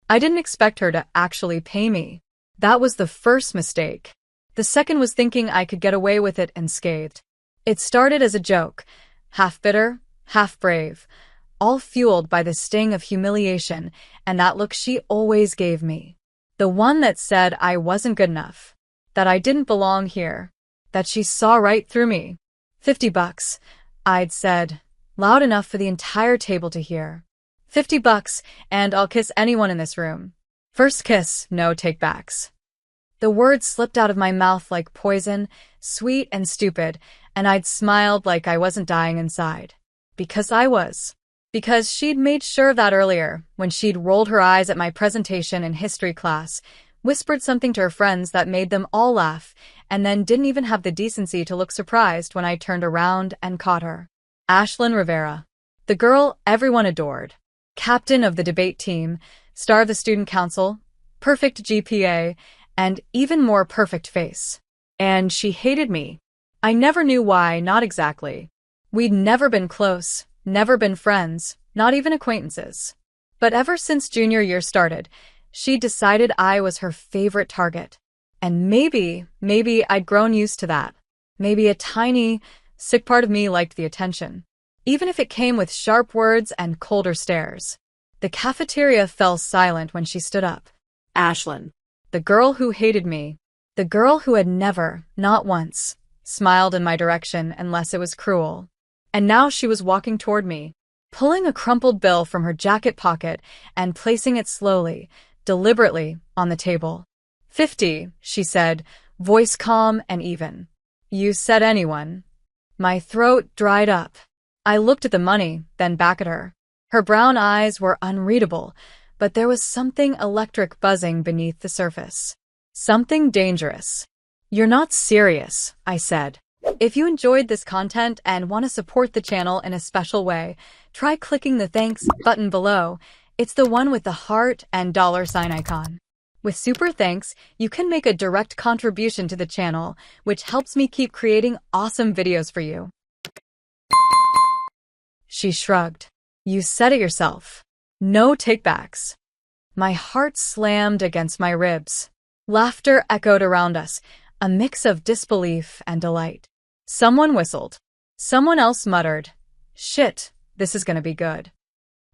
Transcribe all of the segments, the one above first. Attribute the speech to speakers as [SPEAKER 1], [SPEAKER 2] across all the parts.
[SPEAKER 1] I didn't expect her to actually pay me. That was the first mistake. The second was thinking I could get away with it unscathed. It started as a joke, half bitter, half brave, all fueled by the sting of humiliation and that look she always gave me. The one that said I wasn't good enough, that I didn't belong here, that she saw right through me. $50, I'd said, loud enough for the entire table to hear. $50 and I'll kiss anyone in this room. First kiss, no take-backs. The words slipped out of my mouth like poison, sweet and stupid, and I'd smiled like I wasn't dying inside. Because I was. Because she'd made sure of that earlier, when she'd rolled her eyes at my presentation in history class, whispered something to her friends that made them all laugh, and then didn't even have the decency to look surprised when I turned around and caught her. Ashlyn Rivera. The girl everyone adored. Captain of the debate team, star of the student council, perfect GPA, and even more perfect face. And she hated me. I never knew why, not exactly. We'd never been close, never been friends, not even acquaintances. But ever since junior year started, she decided I was her favorite target. And maybe I'd grown used to that. Maybe a tiny, sick part of me liked the attention. Even if it came with sharp words and colder stares. The cafeteria fell silent when she stood up.
[SPEAKER 2] Ashlyn.
[SPEAKER 1] The girl who hated me. The girl who had never, not once, smiled in my direction unless it was cruel. And now she was walking toward me, pulling a crumpled bill from her jacket pocket and placing it slowly, deliberately, on the table. 50, she said, voice calm and even. You said anyone. My throat dried up. I looked at the money, then back at her. Her brown eyes were unreadable, but there was something electric buzzing beneath the surface. Something dangerous. You're not serious, I said. If you enjoyed this content and want to support the channel in a special way, try clicking the thanks button below. It's the one with the heart and $ icon. With super thanks, you can make a direct contribution to the channel, which helps me keep creating awesome videos for you. She shrugged. You said it yourself. No takebacks. My heart slammed against my ribs. Laughter echoed around us, a mix of disbelief and delight. Someone whistled. Someone else muttered, shit, this is gonna be good.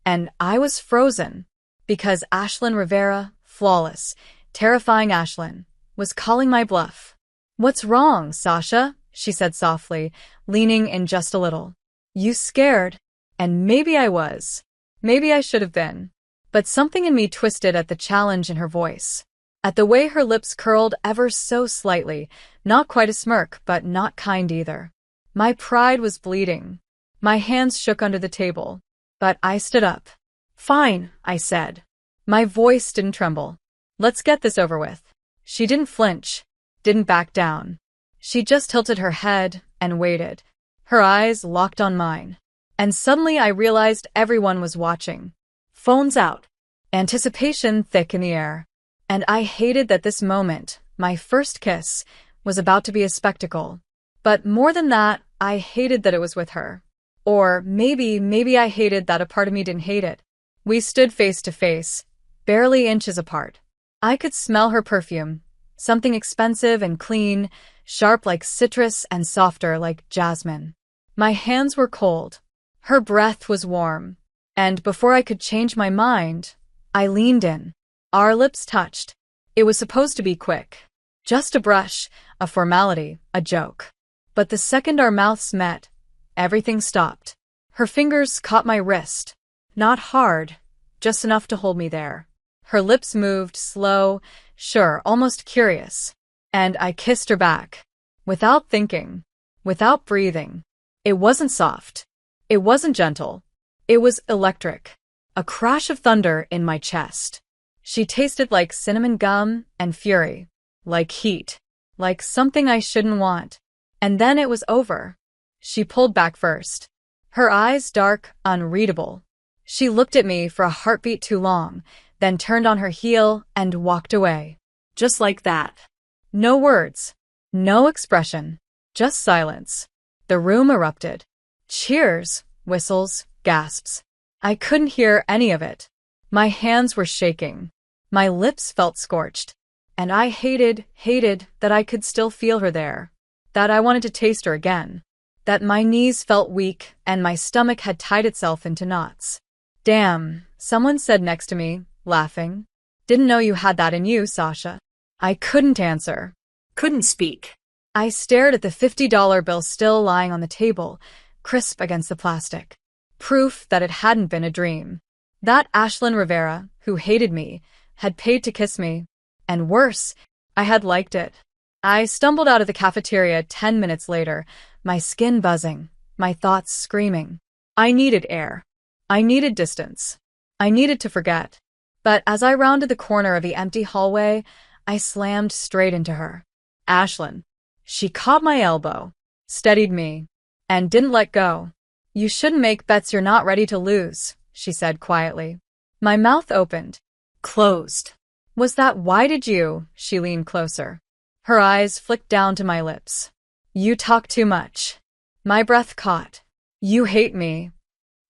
[SPEAKER 1] And I was frozen, because Ashlyn Rivera, flawless, terrifying Ashlyn, was calling my bluff. What's wrong, Sasha? She said softly, leaning in just a little. You scared? And maybe I was. Maybe I should have been. But something in me twisted at the challenge in her voice. At the way her lips curled ever so slightly, not quite a smirk, but not kind either. My pride was bleeding. My hands shook under the table. But I stood up. Fine, I said. My voice didn't tremble. Let's get this over with. She didn't flinch, didn't back down. She just tilted her head and waited, her eyes locked on mine. And suddenly I realized everyone was watching. Phones out. Anticipation thick in the air. And I hated that this moment, my first kiss, was about to be a spectacle. But more than that, I hated that it was with her. Or maybe I hated that a part of me didn't hate it. We stood face to face, barely inches apart. I could smell her perfume, something expensive and clean, sharp like citrus and softer like jasmine. My hands were cold. Her breath was warm. And before I could change my mind, I leaned in. Our lips touched. It was supposed to be quick. Just a brush, a formality, a joke. But the second our mouths met, everything stopped. Her fingers caught my wrist. Not hard, just enough to hold me there. Her lips moved, slow, sure, almost curious. And I kissed her back. Without thinking. Without breathing. It wasn't soft. It wasn't gentle. It was electric. A crash of thunder in my chest. She tasted like cinnamon gum and fury. Like heat. Like something I shouldn't want. And then it was over. She pulled back first. Her eyes dark, unreadable. She looked at me for a heartbeat too long, then turned on her heel and walked away. Just like that. No words. No expression. Just silence. The room erupted. Cheers, whistles, gasps. I couldn't hear any of it. My hands were shaking. My lips felt scorched, and I hated that I could still feel her there, that I wanted to taste her again, that my knees felt weak and my stomach had tied itself into knots. Damn, someone said next to me, laughing. Didn't know you had that in you, Sasha. I couldn't answer.
[SPEAKER 2] Couldn't speak.
[SPEAKER 1] I stared at the $50 bill still lying on the table, crisp against the plastic. Proof that it hadn't been a dream. That Ashlyn Rivera, who hated me, had paid to kiss me. And worse, I had liked it. I stumbled out of the cafeteria 10 minutes later, my skin buzzing, my thoughts screaming. I needed air. I needed distance. I needed to forget. But as I rounded the corner of the empty hallway, I slammed straight into her. Ashlyn. She caught my elbow, steadied me, and didn't let go. You shouldn't make bets you're not ready to lose, she said quietly. My mouth opened. Closed. Was that why did you? She leaned closer. Her eyes flicked down to my lips. You talk too much. My breath caught. You hate me.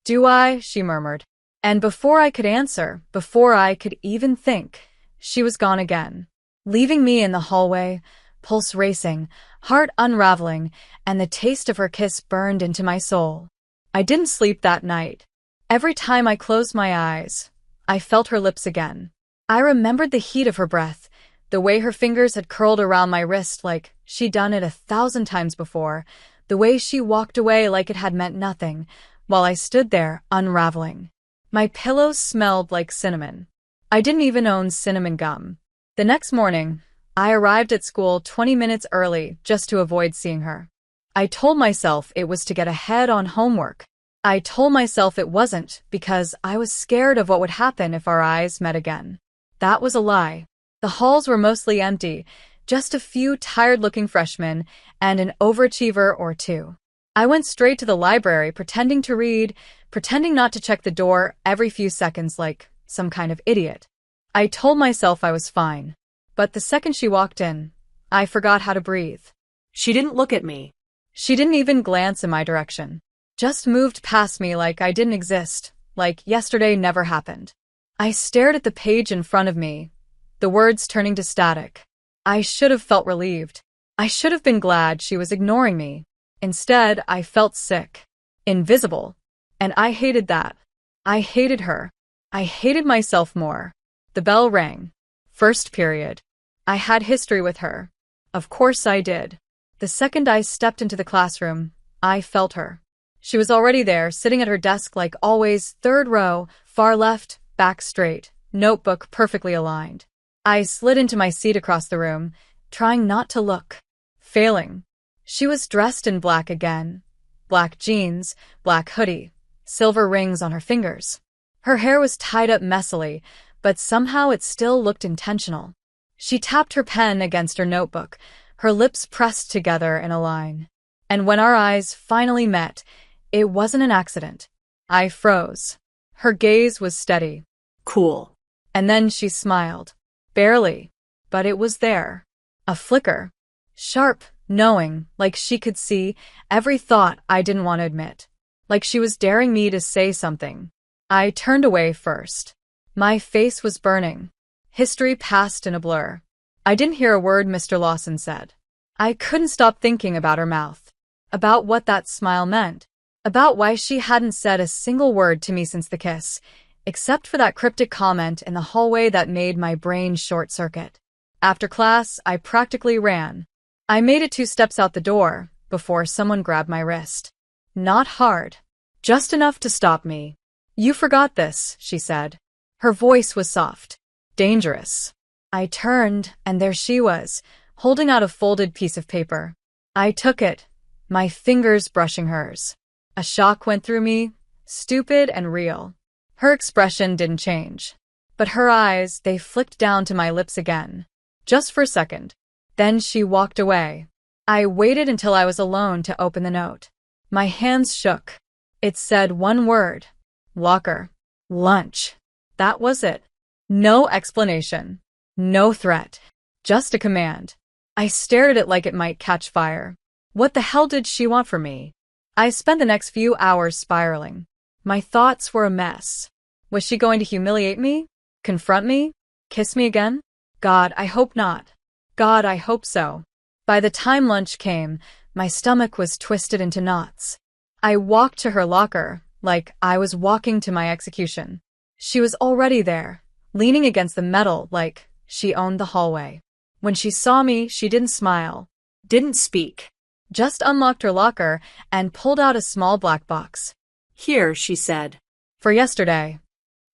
[SPEAKER 1] Do I? She murmured. And before I could answer, before I could even think, she was gone again, leaving me in the hallway, pulse racing, heart unraveling, and the taste of her kiss burned into my soul. I didn't sleep that night. Every time I closed my eyes, I felt her lips again. I remembered the heat of her breath, the way her fingers had curled around my wrist like she'd done it 1,000 times before, the way she walked away like it had meant nothing, while I stood there, unraveling. My pillows smelled like cinnamon. I didn't even own cinnamon gum. The next morning, I arrived at school 20 minutes early just to avoid seeing her. I told myself it was to get ahead on homework. I told myself it wasn't because I was scared of what would happen if our eyes met again. That was a lie. The halls were mostly empty, just a few tired-looking freshmen and an overachiever or two. I went straight to the library, pretending to read, pretending not to check the door every few seconds like some kind of idiot. I told myself I was fine. But the second she walked in, I forgot how to breathe.
[SPEAKER 2] She didn't look at me.
[SPEAKER 1] She didn't even glance in my direction. Just moved past me like I didn't exist, like yesterday never happened. I stared at the page in front of me, the words turning to static. I should have felt relieved. I should have been glad she was ignoring me. Instead, I felt sick, invisible, and I hated that. I hated her. I hated myself more. The bell rang. First period. I had history with her. Of course I did. The second I stepped into the classroom, I felt her. She was already there, sitting at her desk like always, third row, far left, back straight, notebook perfectly aligned. I slid into my seat across the room, trying not to look. Failing. She was dressed in black again. Black jeans, black hoodie, silver rings on her fingers. Her hair was tied up messily, but somehow it still looked intentional. She tapped her pen against her notebook, her lips pressed together in a line. And when our eyes finally met, it wasn't an accident. I froze. Her gaze was steady.
[SPEAKER 2] Cool.
[SPEAKER 1] And then she smiled. Barely. But it was there. A flicker. Sharp, knowing, like she could see every thought I didn't want to admit. Like she was daring me to say something. I turned away first. My face was burning. History passed in a blur. I didn't hear a word Mr. Lawson said. I couldn't stop thinking about her mouth. About what that smile meant. About why she hadn't said a single word to me since the kiss, except for that cryptic comment in the hallway that made my brain short-circuit. After class, I practically ran. I made it 2 steps out the door before someone grabbed my wrist. Not hard. Just enough to stop me. You forgot this, she said. Her voice was soft. Dangerous. I turned, and there she was, holding out a folded piece of paper. I took it, my fingers brushing hers. A shock went through me, stupid and real. Her expression didn't change. But her eyes, they flicked down to my lips again. Just for a second. Then she walked away. I waited until I was alone to open the note. My hands shook. It said one word. Locker. Lunch. That was it. No explanation. No threat. Just a command. I stared at it like it might catch fire. What the hell did she want from me? I spent the next few hours spiraling. My thoughts were a mess. Was she going to humiliate me? Confront me? Kiss me again? God, I hope not. God, I hope so. By the time lunch came, my stomach was twisted into knots. I walked to her locker, like I was walking to my execution. She was already there, leaning against the metal like she owned the hallway. When she saw me, she didn't smile,
[SPEAKER 2] Didn't speak.
[SPEAKER 1] just unlocked her locker and pulled out a small black box.
[SPEAKER 2] Here, she said.
[SPEAKER 1] For yesterday.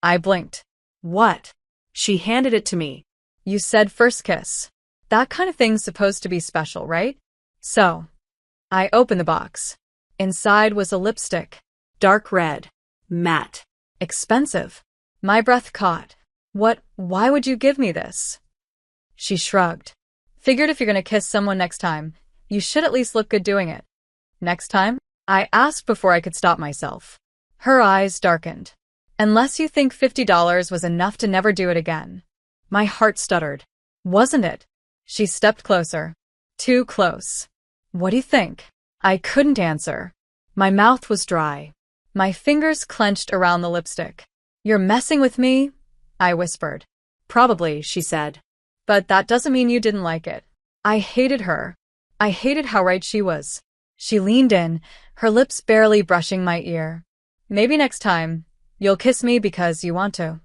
[SPEAKER 1] I blinked. What?
[SPEAKER 2] She handed it to me.
[SPEAKER 1] You said first kiss. That kind of thing's supposed to be special, right? So, I opened the box. Inside was a lipstick.
[SPEAKER 2] Dark red. Matte.
[SPEAKER 1] Expensive. My breath caught. Why would you give me this? She shrugged. Figured if you're gonna kiss someone next time, you should at least look good doing it. Next time? I asked before I could stop myself. Her eyes darkened. Unless you think $50 was enough to never do it again. My heart stuttered. Wasn't it? She stepped closer. Too close. What do you think? I couldn't answer. My mouth was dry. My fingers clenched around the lipstick. You're messing with me? I whispered.
[SPEAKER 2] Probably, she said.
[SPEAKER 1] But that doesn't mean you didn't like it. I hated her. I hated how right she was. She leaned in, her lips barely brushing my ear. Maybe next time, you'll kiss me because you want to.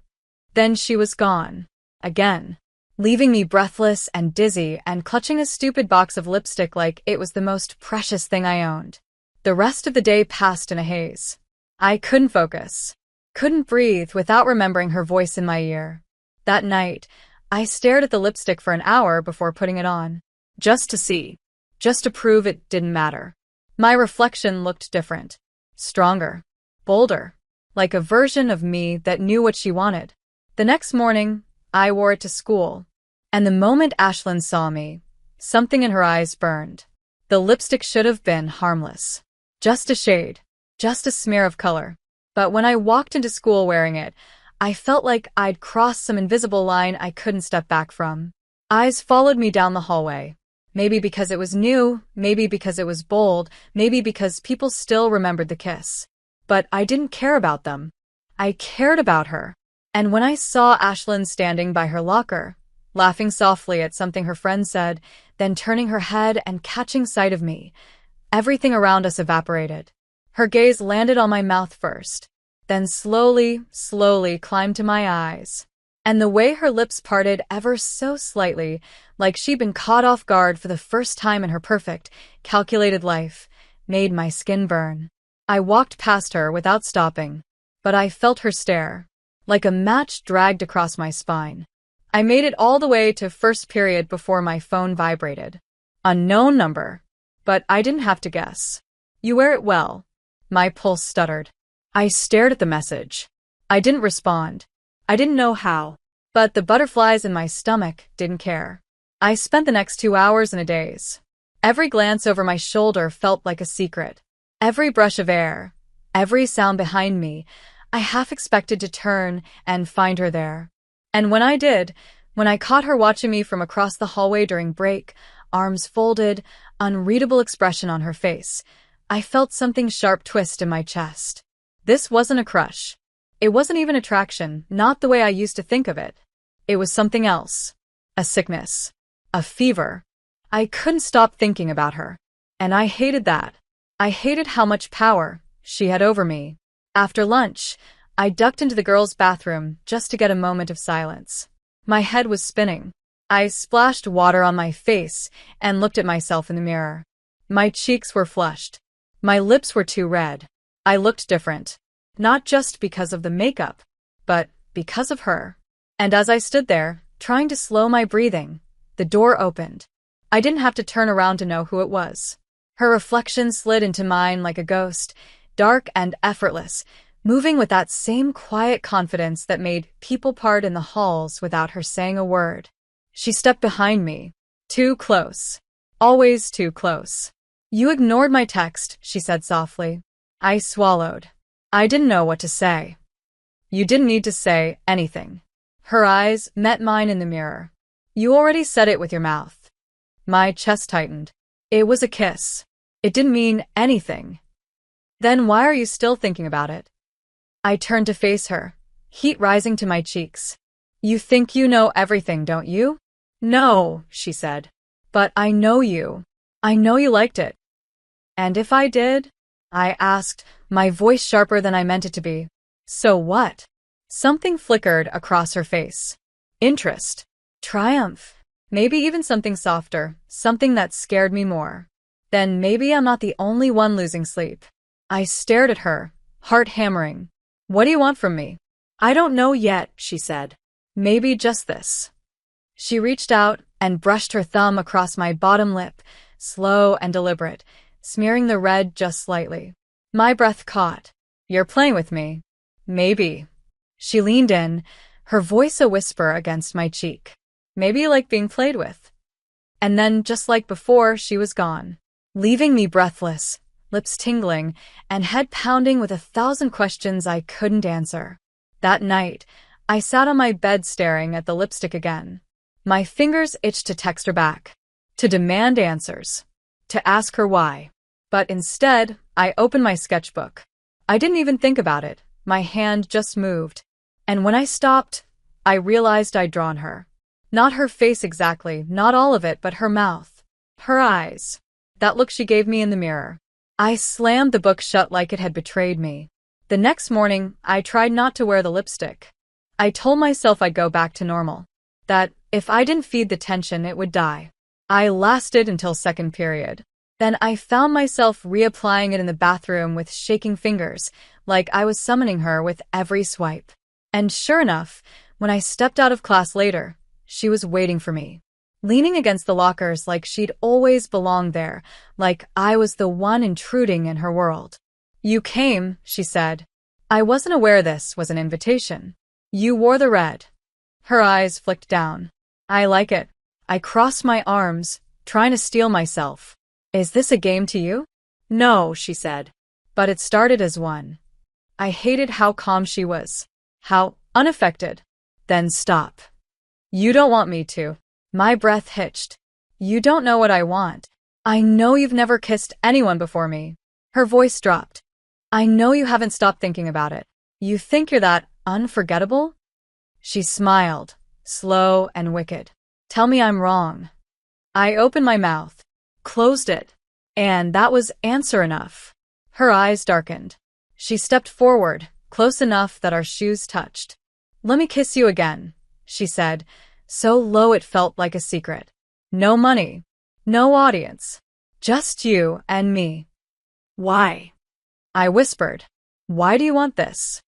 [SPEAKER 1] Then she was gone. Again. Leaving me breathless and dizzy and clutching a stupid box of lipstick like it was the most precious thing I owned. The rest of the day passed in a haze. I couldn't focus. Couldn't breathe without remembering her voice in my ear. That night, I stared at the lipstick for an hour before putting it on. Just to see. Just to prove it didn't matter. My reflection looked different. Stronger. Bolder. Like a version of me that knew what she wanted. The next morning, I wore it to school. And the moment Ashlyn saw me, something in her eyes burned. The lipstick should have been harmless. Just a shade. Just a smear of color. But when I walked into school wearing it, I felt like I'd crossed some invisible line I couldn't step back from. Eyes followed me down the hallway. Maybe because it was new, maybe because it was bold, maybe because people still remembered the kiss. But I didn't care about them. I cared about her. And when I saw Ashlyn standing by her locker, laughing softly at something her friend said, then turning her head and catching sight of me, everything around us evaporated. Her gaze landed on my mouth first, then slowly climbed to my eyes. And the way her lips parted ever so slightly, like she'd been caught off guard for the first time in her perfect, calculated life, made my skin burn. I walked past her without stopping, but I felt her stare, like a match dragged across my spine. I made it all the way to first period before my phone vibrated. Unknown number. But I didn't have to guess. You wear it well. My pulse stuttered. I stared at the message. I didn't respond. I didn't know how. But the butterflies in my stomach didn't care. I spent the next 2 hours in a daze. Every glance over my shoulder felt like a secret. Every brush of air, every sound behind me, I half expected to turn and find her there. And when I did, when I caught her watching me from across the hallway during break, arms folded, unreadable expression on her face, I felt something sharp twist in my chest. This wasn't a crush. It wasn't even attraction, not the way I used to think of it. It was something else. A sickness. A fever. I couldn't stop thinking about her. And I hated that. I hated how much power she had over me. After lunch, I ducked into the girls' bathroom just to get a moment of silence. My head was spinning. I splashed water on my face and looked at myself in the mirror. My cheeks were flushed. My lips were too red. I looked different. Not just because of the makeup, but because of her. And as I stood there, trying to slow my breathing, the door opened. I didn't have to turn around to know who it was. Her reflection slid into mine like a ghost, dark and effortless, moving with that same quiet confidence that made people part in the halls without her saying a word. She stepped behind me. Too close. Always too close. You ignored my text, she said softly. I swallowed. I didn't know what to say. You didn't need to say anything. Her eyes met mine in the mirror. You already said it with your mouth. My chest tightened. It was a kiss. It didn't mean anything. Then why are you still thinking about it? I turned to face her, heat rising to my cheeks. You think you know everything, don't you?
[SPEAKER 2] No, she said.
[SPEAKER 1] But I know you. I know you liked it. And if I did? I asked, my voice sharper than I meant it to be. So what? Something flickered across her face. Interest. Triumph. Maybe even something softer, something that scared me more. Then maybe I'm not the only one losing sleep. I stared at her, heart hammering. What do you want from me?
[SPEAKER 2] I don't know yet, she said.
[SPEAKER 1] Maybe just this. She reached out and brushed her thumb across my bottom lip, slow and deliberate, smearing the red just slightly. My breath caught. You're playing with me. Maybe. She leaned in, her voice a whisper against my cheek. Maybe you like being played with. And then, just like before, she was gone, leaving me breathless, lips tingling, and head pounding with 1,000 questions I couldn't answer. That night, I sat on my bed staring at the lipstick again. My fingers itched to text her back, to demand answers, to ask her why. But instead, I opened my sketchbook. I didn't even think about it. My hand just moved. And when I stopped, I realized I'd drawn her. Not her face exactly, not all of it, but her mouth. Her eyes. That look she gave me in the mirror. I slammed the book shut like it had betrayed me. The next morning, I tried not to wear the lipstick. I told myself I'd go back to normal. That, if I didn't feed the tension, it would die. I lasted until second period. Then I found myself reapplying it in the bathroom with shaking fingers, like I was summoning her with every swipe. And sure enough, when I stepped out of class later, she was waiting for me, leaning against the lockers like she'd always belonged there, like I was the one intruding in her world. You came, she said. I wasn't aware this was an invitation. You wore the red. Her eyes flicked down. I like it. I crossed my arms, trying to steel myself. Is this a game to you?
[SPEAKER 2] No, she said.
[SPEAKER 1] But it started as one. I hated how calm she was. How unaffected. Then stop. You don't want me to. My breath hitched. You don't know what I want. I know you've never kissed anyone before me. Her voice dropped. I know you haven't stopped thinking about it. You think you're that unforgettable? She smiled, slow and wicked. Tell me I'm wrong. I opened my mouth, closed it, and that was answer enough. Her eyes darkened. She stepped forward, close enough that our shoes touched. Let me kiss you again, she said, so low it felt like a secret. No money, no audience, just you and me.
[SPEAKER 2] Why?
[SPEAKER 1] I whispered. Why do you want this?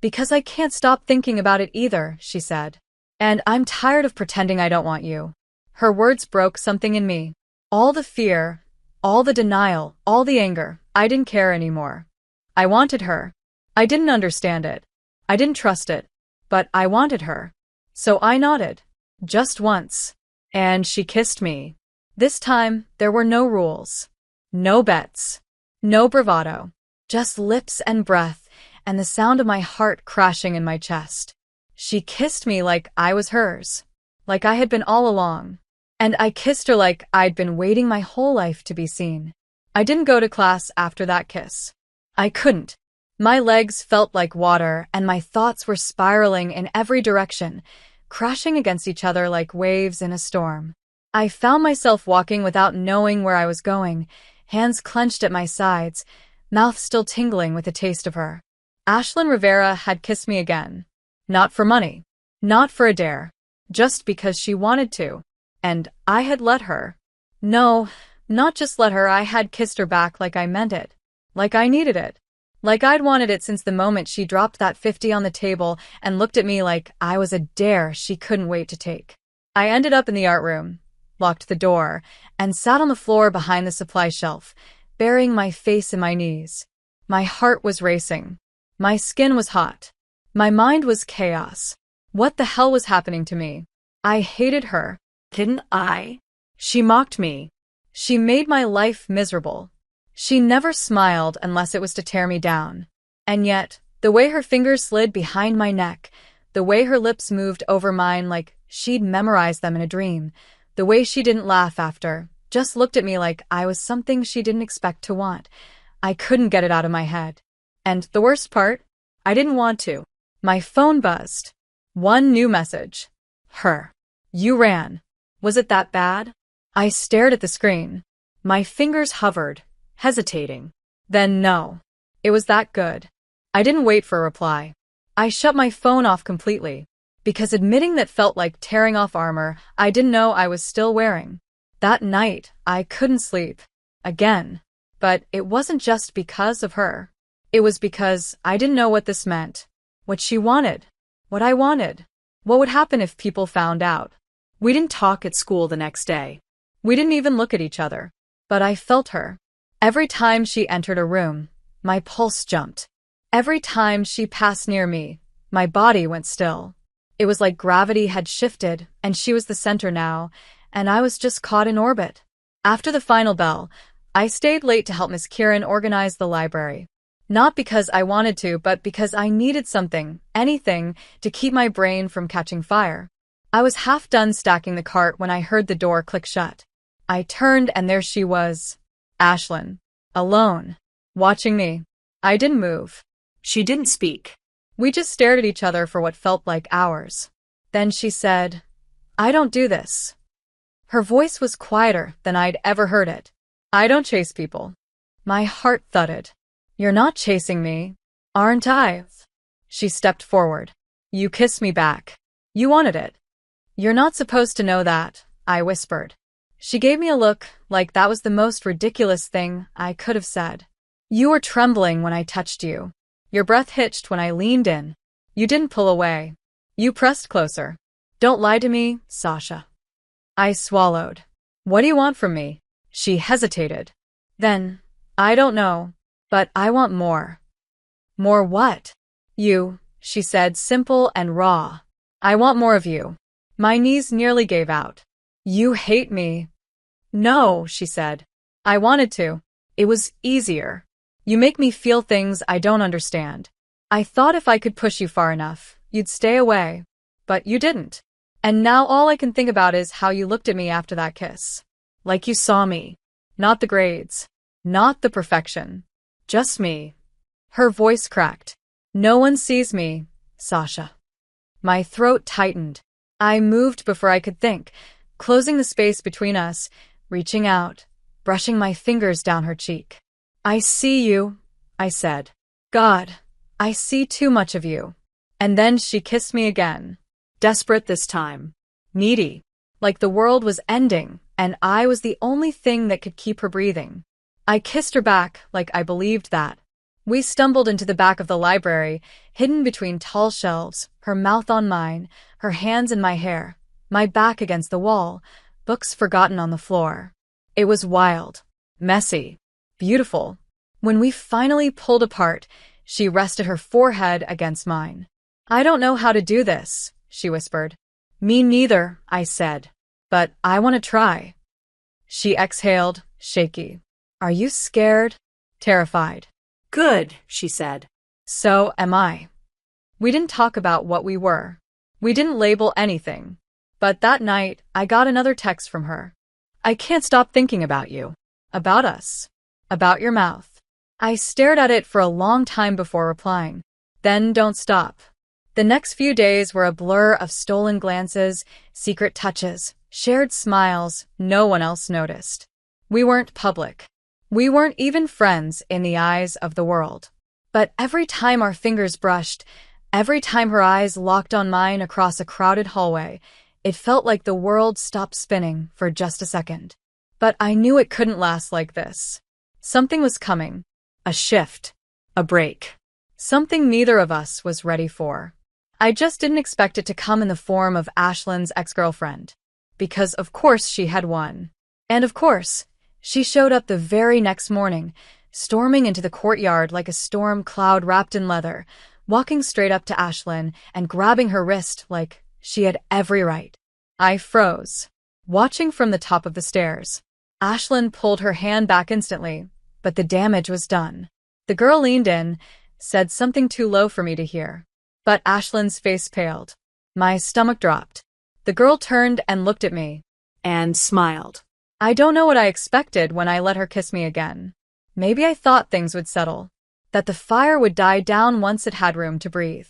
[SPEAKER 1] Because I can't stop thinking about it either, she said. And I'm tired of pretending I don't want you. Her words broke something in me. All the fear, all the denial, all the anger, I didn't care anymore. I wanted her. I didn't understand it. I didn't trust it. But I wanted her. So I nodded. Just once. And she kissed me. This time, there were no rules. No bets. No bravado. Just lips and breath, and the sound of my heart crashing in my chest. She kissed me like I was hers. Like I had been all along. And I kissed her like I'd been waiting my whole life to be seen. I didn't go to class after that kiss. I couldn't. My legs felt like water, and my thoughts were spiraling in every direction, crashing against each other like waves in a storm. I found myself walking without knowing where I was going, hands clenched at my sides, mouth still tingling with the taste of her. Ashlyn Rivera had kissed me again. Not for money. Not for a dare. Just because she wanted to. And I had let her. No, not just let her, I had kissed her back like I meant it. Like I needed it. Like I'd wanted it since the moment she dropped that 50 on the table and looked at me like I was a dare she couldn't wait to take. I ended up in the art room, locked the door, and sat on the floor behind the supply shelf, burying my face in my knees. My heart was racing. My skin was hot. My mind was chaos. What the hell was happening to me? I hated her.
[SPEAKER 2] Didn't I?
[SPEAKER 1] She mocked me. She made my life miserable. She never smiled unless it was to tear me down. And yet, the way her fingers slid behind my neck, the way her lips moved over mine like she'd memorized them in a dream, the way she didn't laugh after, just looked at me like I was something she didn't expect to want. I couldn't get it out of my head. And the worst part? I didn't want to. My phone buzzed. One new message. Her. You ran. Was it that bad? I stared at the screen. My fingers hovered, hesitating. Then no. It was that good. I didn't wait for a reply. I shut my phone off completely, because admitting that felt like tearing off armor I didn't know I was still wearing. That night, I couldn't sleep. Again. But it wasn't just because of her. It was because I didn't know what this meant. What she wanted. What I wanted. What would happen if people found out?
[SPEAKER 2] We didn't talk at school the next day.
[SPEAKER 1] We didn't even look at each other. But I felt her. Every time she entered a room, my pulse jumped. Every time she passed near me, my body went still. It was like gravity had shifted, and she was the center now, and I was just caught in orbit. After the final bell, I stayed late to help Miss Kieran organize the library. Not because I wanted to, but because I needed something, anything, to keep my brain from catching fire. I was half done stacking the cart when I heard the door click shut. I turned and there she was. Ashlyn. Alone. Watching me. I didn't move.
[SPEAKER 2] She didn't speak.
[SPEAKER 1] We just stared at each other for what felt like hours. Then she said, I don't do this. Her voice was quieter than I'd ever heard it. I don't chase people. My heart thudded. You're not chasing me, aren't I? She stepped forward. You kissed me back. You wanted it. You're not supposed to know that, I whispered. She gave me a look like that was the most ridiculous thing I could have said. You were trembling when I touched you. Your breath hitched when I leaned in. You didn't pull away. You pressed closer. Don't lie to me, Sasha. I swallowed. What do you want from me? She hesitated. Then, I don't know, but I want more. More what? You, she said, simple and raw. I want more of you. My knees nearly gave out. You hate me. No, she said. I wanted to. It was easier. You make me feel things I don't understand. I thought if I could push you far enough, you'd stay away. But you didn't. And now all I can think about is how you looked at me after that kiss. Like you saw me. Not the grades. Not the perfection. Just me. Her voice cracked. No one sees me, Sasha. My throat tightened. I moved before I could think, closing the space between us, reaching out, brushing my fingers down her cheek. I see you, I said. God, I see too much of you. And then she kissed me again. Desperate this time. Needy. Like the world was ending, and I was the only thing that could keep her breathing. I kissed her back like I believed that. We stumbled into the back of the library, hidden between tall shelves, her mouth on mine, her hands in my hair, my back against the wall, books forgotten on the floor. It was wild, messy, beautiful. When we finally pulled apart, she rested her forehead against mine. I don't know how to do this, she whispered. Me neither, I said. But I want to try. She exhaled, shaky. Are you scared? Terrified.
[SPEAKER 2] Good, she said.
[SPEAKER 1] So am I. We didn't talk about what we were. We didn't label anything. But that night, I got another text from her. I can't stop thinking about you. About us. About your mouth. I stared at it for a long time before replying. Then don't stop. The next few days were a blur of stolen glances, secret touches, shared smiles no one else noticed. We weren't public. We weren't even friends in the eyes of the world. But every time our fingers brushed, every time her eyes locked on mine across a crowded hallway, it felt like the world stopped spinning for just a second. But I knew it couldn't last like this. Something was coming. A shift. A break. Something neither of us was ready for. I just didn't expect it to come in the form of Ashlyn's ex-girlfriend. Because of course she had one. And of course, she showed up the very next morning, storming into the courtyard like a storm cloud wrapped in leather, walking straight up to Ashlyn and grabbing her wrist like she had every right. I froze, watching from the top of the stairs. Ashlyn pulled her hand back instantly, but the damage was done. The girl leaned in, said something too low for me to hear. But Ashlyn's face paled. My stomach dropped. The girl turned and looked at me.
[SPEAKER 2] And smiled.
[SPEAKER 1] I don't know what I expected when I let her kiss me again. Maybe I thought things would settle. That the fire would die down once it had room to breathe.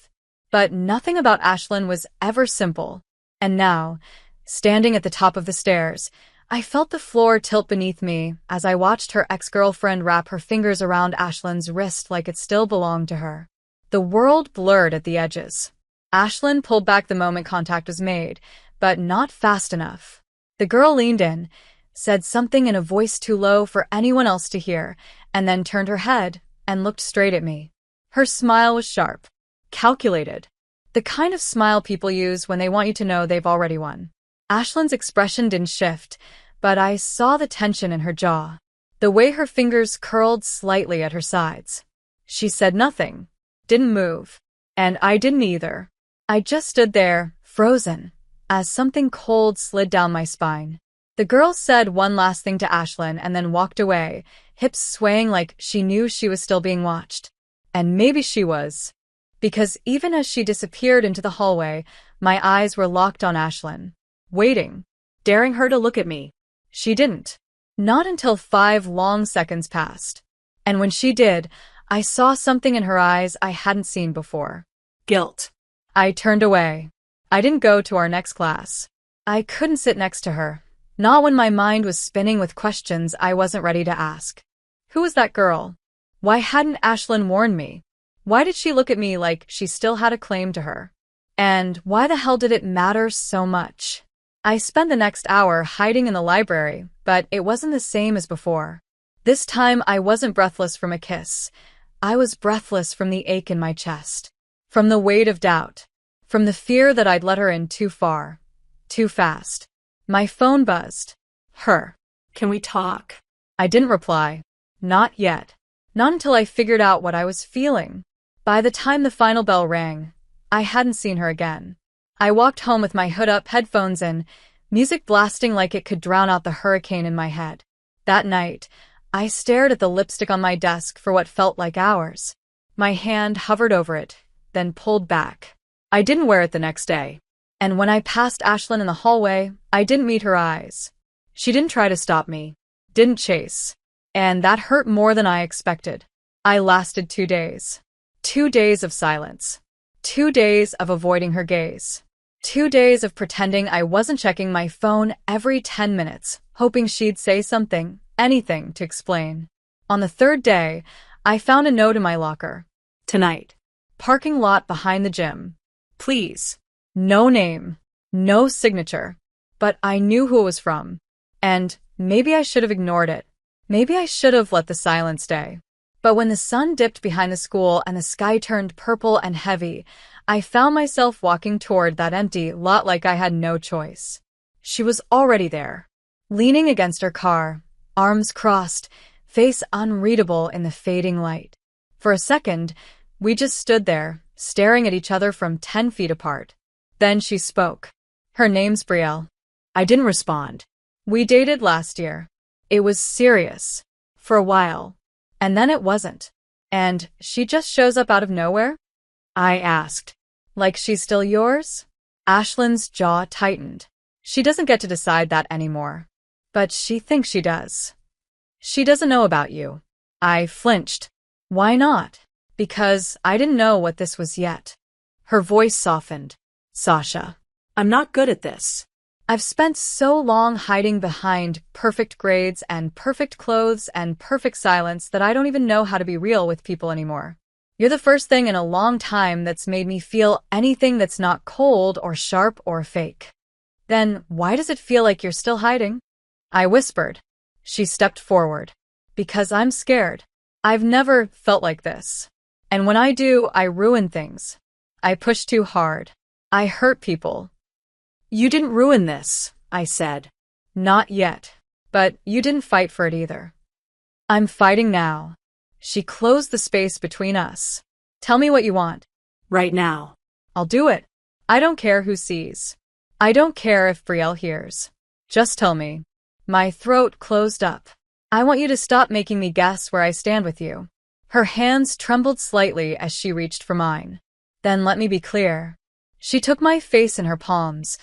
[SPEAKER 1] But nothing about Ashlyn was ever simple. And now, standing at the top of the stairs, I felt the floor tilt beneath me as I watched her ex-girlfriend wrap her fingers around Ashlyn's wrist like it still belonged to her. The world blurred at the edges. Ashlyn pulled back the moment contact was made, but not fast enough. The girl leaned in, said something in a voice too low for anyone else to hear, and then turned her head and looked straight at me. Her smile was sharp, calculated, the kind of smile people use when they want you to know they've already won. Ashlyn's expression didn't shift, but I saw the tension in her jaw, the way her fingers curled slightly at her sides. She said nothing, didn't move, and I didn't either. I just stood there, frozen, as something cold slid down my spine. The girl said one last thing to Ashlyn and then walked away, hips swaying like she knew she was still being watched. And maybe she was. Because even as she disappeared into the hallway, my eyes were locked on Ashlyn, waiting, daring her to look at me. She didn't. Not until 5 long seconds passed. And when she did, I saw something in her eyes I hadn't seen before.
[SPEAKER 2] Guilt.
[SPEAKER 1] I turned away. I didn't go to our next class. I couldn't sit next to her. Not when my mind was spinning with questions I wasn't ready to ask. Who was that girl? Why hadn't Ashlyn warned me? Why did she look at me like she still had a claim to her? And why the hell did it matter so much? I spent the next hour hiding in the library, but it wasn't the same as before. This time I wasn't breathless from a kiss. I was breathless from the ache in my chest, from the weight of doubt, from the fear that I'd let her in too far, too fast. My phone buzzed. Her.
[SPEAKER 2] Can we talk?
[SPEAKER 1] I didn't reply. Not yet. Not until I figured out what I was feeling. By the time the final bell rang, I hadn't seen her again. I walked home with my hood up, headphones in, music blasting like it could drown out the hurricane in my head. That night, I stared at the lipstick on my desk for what felt like hours. My hand hovered over it, then pulled back. I didn't wear it the next day. And when I passed Ashlyn in the hallway, I didn't meet her eyes. She didn't try to stop me, didn't chase. And that hurt more than I expected. I lasted 2 days. 2 days of silence. 2 days of avoiding her gaze. 2 days of pretending I wasn't checking my phone every 10 minutes, hoping she'd say something, anything to explain. On the 3rd day, I found a note in my locker.
[SPEAKER 2] Tonight.
[SPEAKER 1] Parking lot behind the gym. Please. No name. No signature. But I knew who it was from. And maybe I should have ignored it. Maybe I should have let the silence stay. But when the sun dipped behind the school and the sky turned purple and heavy, I found myself walking toward that empty lot like I had no choice. She was already there, leaning against her car, arms crossed, face unreadable in the fading light. For a second, we just stood there, staring at each other from 10 feet apart. Then she spoke. Her name's Brielle. I didn't respond. We dated last year. It was serious. For a while. And then it wasn't. And she just shows up out of nowhere? I asked. Like she's still yours? Ashlyn's jaw tightened. She doesn't get to decide that anymore. But she thinks she does. She doesn't know about you. I flinched. Why not? Because I didn't know what this was yet. Her voice softened. Sasha.
[SPEAKER 2] I'm not good at this.
[SPEAKER 1] I've spent so long hiding behind perfect grades and perfect clothes and perfect silence that I don't even know how to be real with people anymore. You're the first thing in a long time that's made me feel anything that's not cold or sharp or fake. Then why does it feel like you're still hiding? I whispered. She stepped forward. Because I'm scared. I've never felt like this. And when I do, I ruin things. I push too hard. I hurt people.
[SPEAKER 2] You didn't ruin this, I said.
[SPEAKER 1] Not yet. But you didn't fight for it either. I'm fighting now. She closed the space between us. Tell me what you want.
[SPEAKER 2] Right now.
[SPEAKER 1] I'll do it. I don't care who sees. I don't care if Brielle hears. Just tell me. My throat closed up. I want you to stop making me guess where I stand with you. Her hands trembled slightly as she reached for mine. Then let me be clear. She took my face in her palms,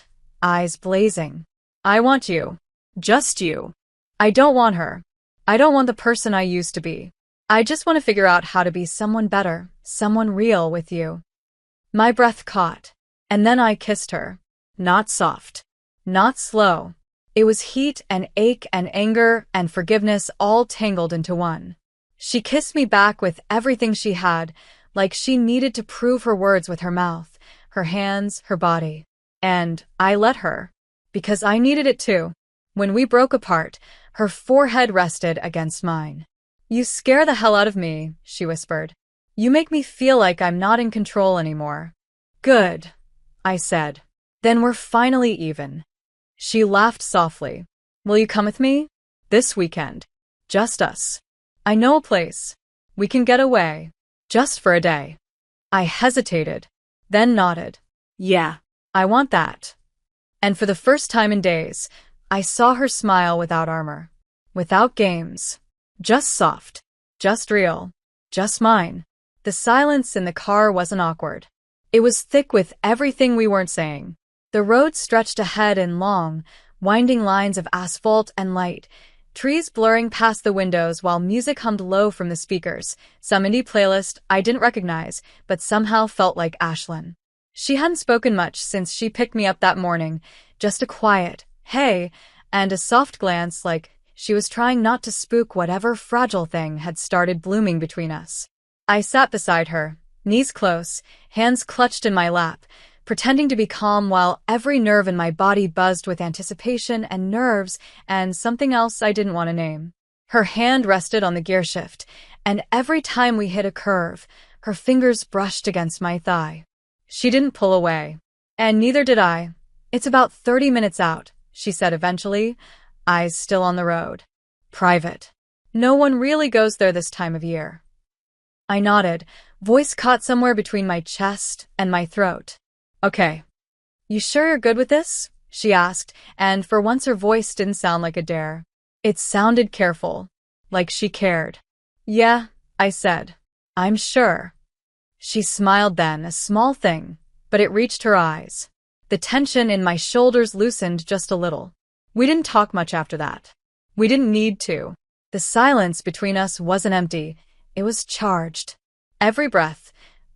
[SPEAKER 1] eyes blazing. I want you. Just you. I don't want her. I don't want the person I used to be. I just want to figure out how to be someone better, someone real with you. My breath caught, and then I kissed her. Not soft. Not slow. It was heat and ache and anger and forgiveness all tangled into one. She kissed me back with everything she had, like she needed to prove her words with her mouth, her hands, her body. And I let her, because I needed it too. When we broke apart, her forehead rested against mine. "You scare the hell out of me," she whispered. "You make me feel like I'm not in control anymore." "Good," I said. "Then we're finally even." She laughed softly. "Will you come with me? This weekend. Just us. I know a place. We can get away. Just for a day." I hesitated, then nodded. "Yeah, I want that." And for the first time in days, I saw her smile without armor, without games. Just soft. Just real. Just mine. The silence in the car wasn't awkward. It was thick with everything we weren't saying. The road stretched ahead in long, winding lines of asphalt and light, trees blurring past the windows while music hummed low from the speakers, some indie playlist I didn't recognize, but somehow felt like Ashlyn. She hadn't spoken much since she picked me up that morning, just a quiet, "Hey," and a soft glance like she was trying not to spook whatever fragile thing had started blooming between us. I sat beside her, knees close, hands clutched in my lap, pretending to be calm while every nerve in my body buzzed with anticipation and nerves and something else I didn't want to name. Her hand rested on the gear shift, and every time we hit a curve, her fingers brushed against my thigh. She didn't pull away, and neither did I. "It's about 30 minutes out," she said eventually, eyes still on the road. "Private. No one really goes there this time of year." I nodded, voice caught somewhere between my chest and my throat. "Okay. You sure you're good with this?" she asked, and for once her voice didn't sound like a dare. It sounded careful, like she cared. "Yeah," I said. "I'm sure." She smiled then, a small thing, but it reached her eyes. The tension in my shoulders loosened just a little. We didn't talk much after that. We didn't need to. The silence between us wasn't empty, it was charged. Every breath,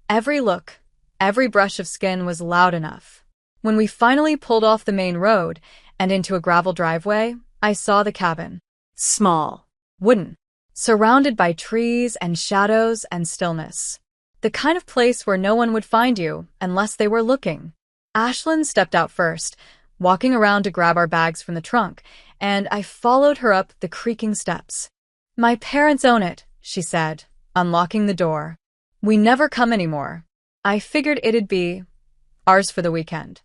[SPEAKER 1] every look, every brush of skin was loud enough. When we finally pulled off the main road and into a gravel driveway, I saw the cabin. Small, wooden, surrounded by trees and shadows and stillness. The kind of place where no one would find you unless they were looking. Ashlyn stepped out first, walking around to grab our bags from the trunk, and I followed her up the creaking steps. "My parents own it," she said, unlocking the door. "We never come anymore. I figured it'd be ours for the weekend."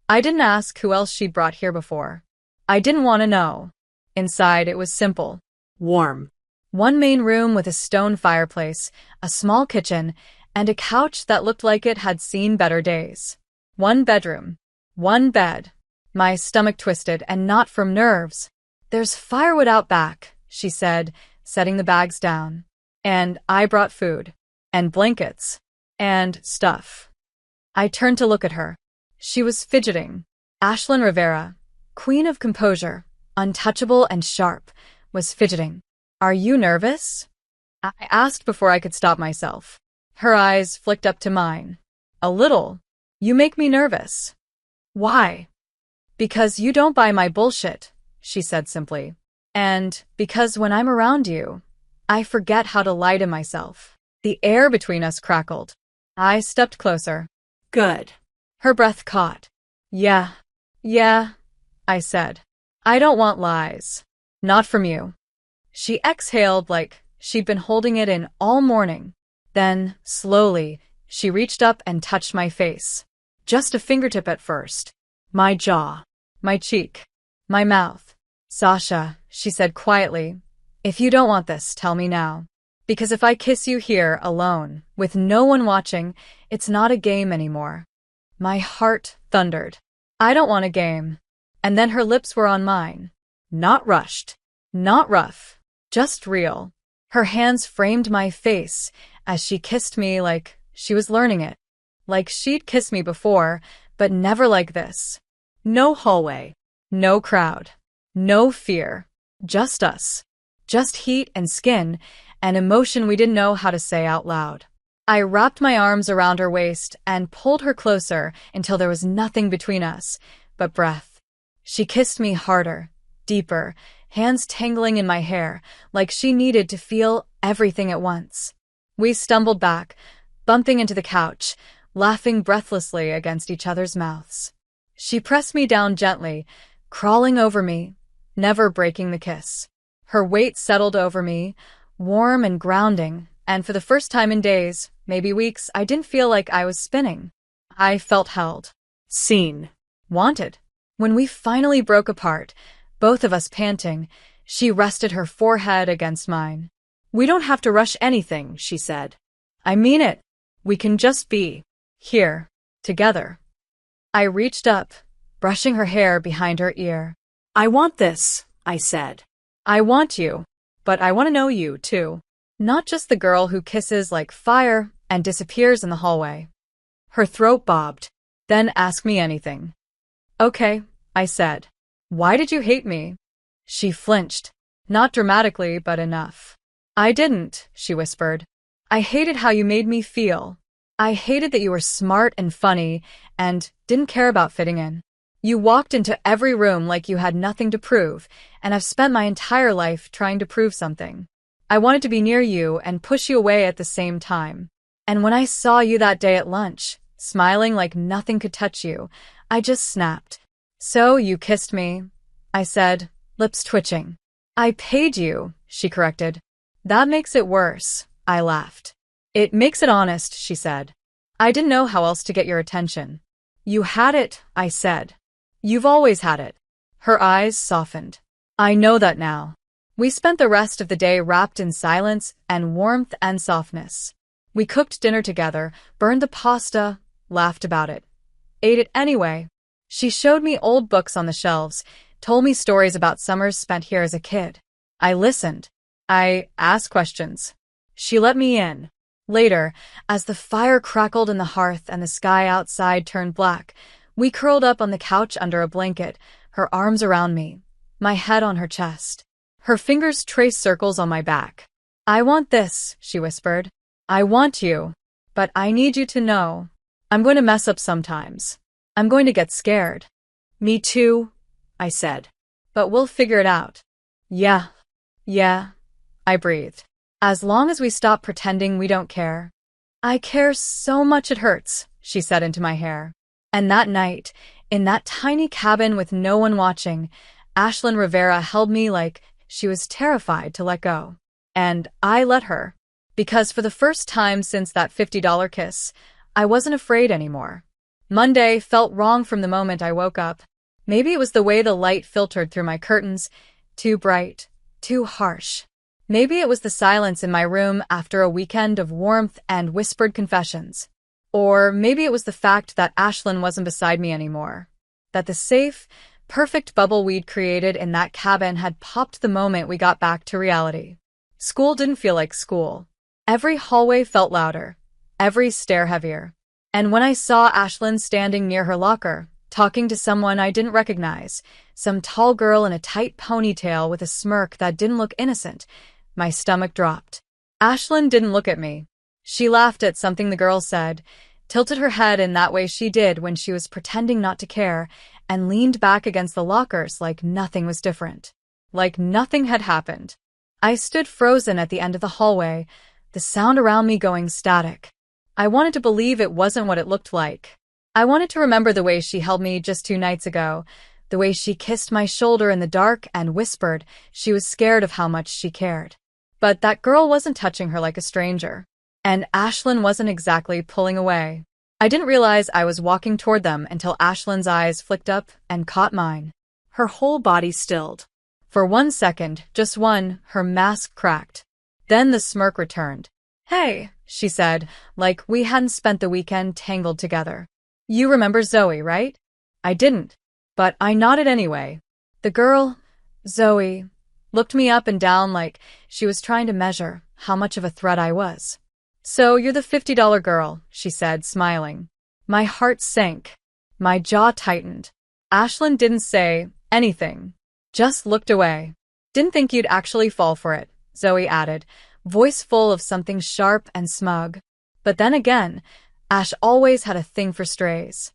[SPEAKER 1] I didn't ask who else she'd brought here before. I didn't want to know. Inside, it was simple. Warm. One main room with a stone fireplace, a small kitchen, and a couch that looked like it had seen better days. One bedroom. One bed. My stomach twisted, and not from nerves. "There's firewood out back," she said, setting the bags down. "And I brought food. And blankets. And stuff." I turned to look at her. She was fidgeting. Ashlyn Rivera, queen of composure, untouchable and sharp, was fidgeting. "Are you nervous?" I asked before I could stop myself. Her eyes flicked up to mine. "A little. You make me nervous." "Why?" "Because you don't buy my bullshit," she said simply. "And because when I'm around you, I forget how to lie to myself." The air between us crackled. I stepped closer. "Good." Her breath caught. Yeah, I said. "I don't want lies. Not from you." She exhaled like she'd been holding it in all morning. Then, slowly, she reached up and touched my face. Just a fingertip at first. My jaw. My cheek. My mouth. "Sasha," she said quietly, "if you don't want this, tell me now. Because if I kiss you here, alone, with no one watching, it's not a game anymore." My heart thundered. I don't want a game. And then her lips were on mine. Not rushed. Not rough. Just real. Her hands framed my face as she kissed me like she was learning it. Like she'd kissed me before, but never like this. No hallway. No crowd. No fear. Just us. Just heat and skin and emotion we didn't know how to say out loud. I wrapped my arms around her waist and pulled her closer until there was nothing between us but breath. She kissed me harder, deeper, hands tangling in my hair, like she needed to feel everything at once. We stumbled back, bumping into the couch, laughing breathlessly against each other's mouths. She pressed me down gently, crawling over me, never breaking the kiss. Her weight settled over me, warm and grounding, and for the first time in days, maybe weeks, I didn't feel like I was spinning. I felt held,
[SPEAKER 2] Seen.
[SPEAKER 1] wanted. When we finally broke apart, both of us panting, she rested her forehead against mine.
[SPEAKER 2] We don't have to rush anything, she said.
[SPEAKER 1] I mean it. We can just be here, together. I reached up, brushing her hair behind her ear.
[SPEAKER 2] I want this, I said.
[SPEAKER 1] I want you, but I want to know you, too. Not just the girl who kisses like fire and disappears in the hallway. Her throat bobbed. Then ask me anything. Okay, I said. Why did you hate me? She flinched. Not dramatically, but enough. I didn't, she whispered. I hated how you made me feel. I hated that you were smart and funny and didn't care about fitting in. You walked into every room like you had nothing to prove, and I've spent my entire life trying to prove something. I wanted to be near you and push you away at the same time. And when I saw you that day at lunch, smiling like nothing could touch you, I just snapped. So you kissed me, I said, lips twitching. I paid you, she corrected. That makes it worse, I laughed. It makes it honest, she said. I didn't know how else to get your attention. You had it, I said. You've always had it. Her eyes softened. I know that now. We spent the rest of the day wrapped in silence and warmth and softness. We cooked dinner together, burned the pasta, laughed about it. Ate it anyway. She showed me old books on the shelves, told me stories about summers spent here as a kid. I listened. I asked questions. She let me in. Later, as the fire crackled in the hearth and the sky outside turned black, we curled up on the couch under a blanket, her arms around me, my head on her chest. Her fingers traced circles on my back. I want this, she whispered. I want you. But I need you to know. I'm going to mess up sometimes. I'm going to get scared.
[SPEAKER 2] Me too, I said.
[SPEAKER 1] But we'll figure it out. Yeah, I breathed. As long as we stop pretending we don't care. I care so much it hurts, she said into my hair. And that night, in that tiny cabin with no one watching, Ashlyn Rivera held me like she was terrified to let go. And I let her. Because for the first time since that $50 kiss, I wasn't afraid anymore. Monday felt wrong from the moment I woke up. Maybe it was the way the light filtered through my curtains, too bright, too harsh. Maybe it was the silence in my room after a weekend of warmth and whispered confessions. Or maybe it was the fact that Ashlyn wasn't beside me anymore. That the safe, perfect bubble we'd created in that cabin had popped the moment we got back to reality. School didn't feel like school. Every hallway felt louder, every stare heavier. And when I saw Ashlyn standing near her locker, talking to someone I didn't recognize, some tall girl in a tight ponytail with a smirk that didn't look innocent, my stomach dropped. Ashlyn didn't look at me. She laughed at something the girl said, tilted her head in that way she did when she was pretending not to care, and leaned back against the lockers like nothing was different. Like nothing had happened. I stood frozen at the end of the hallway, the sound around me going static. I wanted to believe it wasn't what it looked like. I wanted to remember the way she held me just 2 nights ago, the way she kissed my shoulder in the dark and whispered she was scared of how much she cared. But that girl wasn't touching her like a stranger. And Ashlyn wasn't exactly pulling away. I didn't realize I was walking toward them until Ashlyn's eyes flicked up and caught mine.
[SPEAKER 2] Her whole body stilled.
[SPEAKER 1] For 1 second, just one, her mask cracked. Then the smirk returned. Hey, she said, like we hadn't spent the weekend tangled together. You remember Zoe, right? I didn't. But I nodded anyway. The girl, Zoe, looked me up and down like she was trying to measure how much of a threat I was. So you're the $50 girl, she said, smiling. My heart sank. My jaw tightened. Ashlyn didn't say anything. Just looked away. Didn't think you'd actually fall for it, Zoe added, voice full of something sharp and smug. But then again, Ash always had a thing for strays.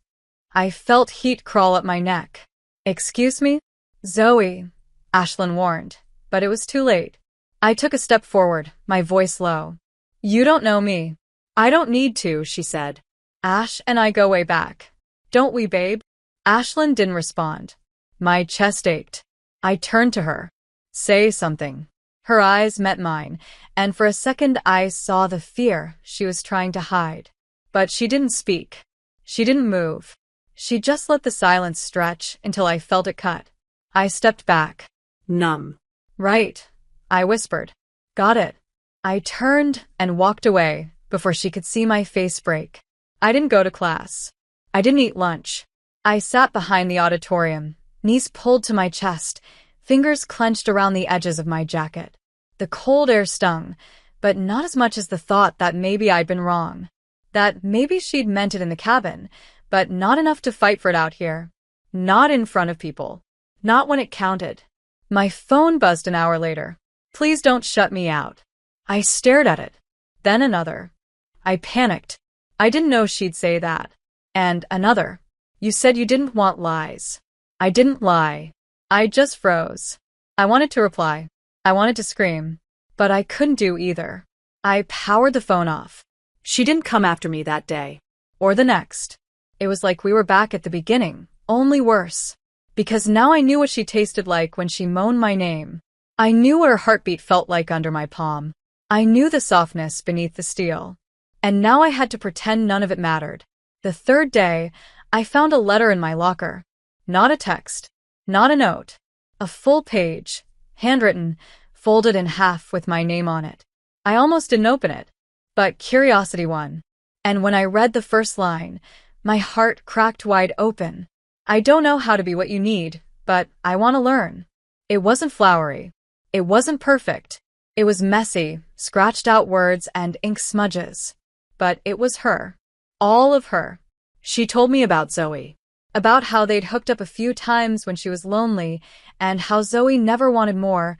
[SPEAKER 1] I felt heat crawl up my neck. "Excuse me?" "Zoe," Ashlyn warned, but it was too late. I took a step forward, my voice low. "You don't know me."
[SPEAKER 2] "I don't need to," she said.
[SPEAKER 1] "Ash and I go way back. Don't we, babe?" Ashlyn didn't respond. My chest ached. I turned to her. "Say something." Her eyes met mine, and for a second I saw the fear she was trying to hide. But she didn't speak. She didn't move. She just let the silence stretch until I felt it cut. I stepped back.
[SPEAKER 2] "Numb."
[SPEAKER 1] "Right," I whispered. "Got it." I turned and walked away before she could see my face break. I didn't go to class. I didn't eat lunch. I sat behind the auditorium, knees pulled to my chest, fingers clenched around the edges of my jacket. The cold air stung, but not as much as the thought that maybe I'd been wrong. That maybe she'd meant it in the cabin, but not enough to fight for it out here. Not in front of people. Not when it counted. My phone buzzed an hour later. "Please don't shut me out." I stared at it. Then another. I panicked. I didn't know she'd say that. And another. "You said you didn't want lies." I didn't lie. I just froze. I wanted to reply. I wanted to scream. But I couldn't do either. I powered the phone off.
[SPEAKER 2] She didn't come after me that day.
[SPEAKER 1] Or the next. It was like we were back at the beginning, only worse. Because now I knew what she tasted like when she moaned my name. I knew what her heartbeat felt like under my palm. I knew the softness beneath the steel. And now I had to pretend none of it mattered. The third day, I found a letter in my locker. Not a text. Not a note. A full page, handwritten, folded in half with my name on it. I almost didn't open it. But curiosity won. And when I read the first line, my heart cracked wide open. "I don't know how to be what you need, but I want to learn." It wasn't flowery. It wasn't perfect. It was messy, scratched out words and ink smudges. But it was her. All of her. She told me about Zoe. About how they'd hooked up a few times when she was lonely, and how Zoe never wanted more,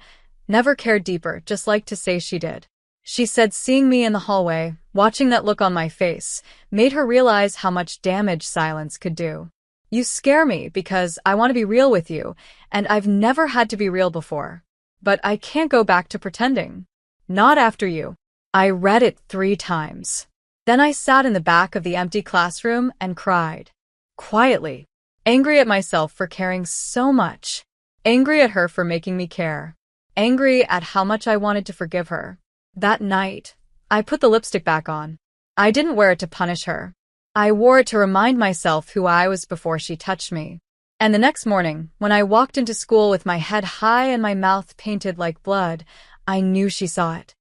[SPEAKER 1] never cared deeper, just liked to say she did. She said seeing me in the hallway, watching that look on my face, made her realize how much damage silence could do. "You scare me because I want to be real with you, and I've never had to be real before. But I can't go back to pretending. Not after you." I read it 3 times. Then I sat in the back of the empty classroom and cried. Quietly. Angry at myself for caring so much. Angry at her for making me care. Angry at how much I wanted to forgive her. That night, I put the lipstick back on. I didn't wear it to punish her. I wore it to remind myself who I was before she touched me. And the next morning, when I walked into school with my head high and my mouth painted like blood, I knew she saw it.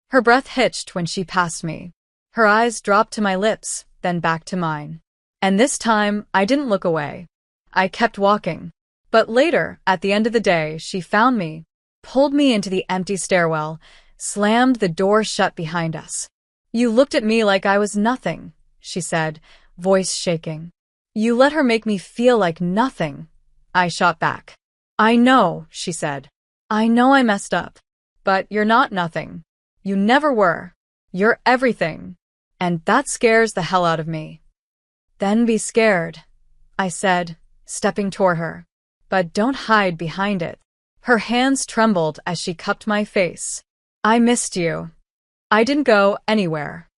[SPEAKER 1] Her breath hitched when she passed me. Her eyes dropped to my lips, then back to mine. And this time, I didn't look away. I kept walking. But later, at the end of the day, she found me, pulled me into the empty stairwell, slammed the door shut behind us. "You looked at me like I was nothing," she said, voice shaking. "You let her make me feel like nothing," I shot back. "I know," she said. "I know I messed up. But you're not nothing. You never were. You're everything. And that scares the hell out of me." "Then be scared," I said, stepping toward her. "But don't hide behind it." Her hands trembled as she cupped my face. "I missed you. I didn't go anywhere."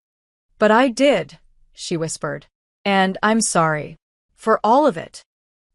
[SPEAKER 1] "But I did," she whispered. "And I'm sorry. For all of it."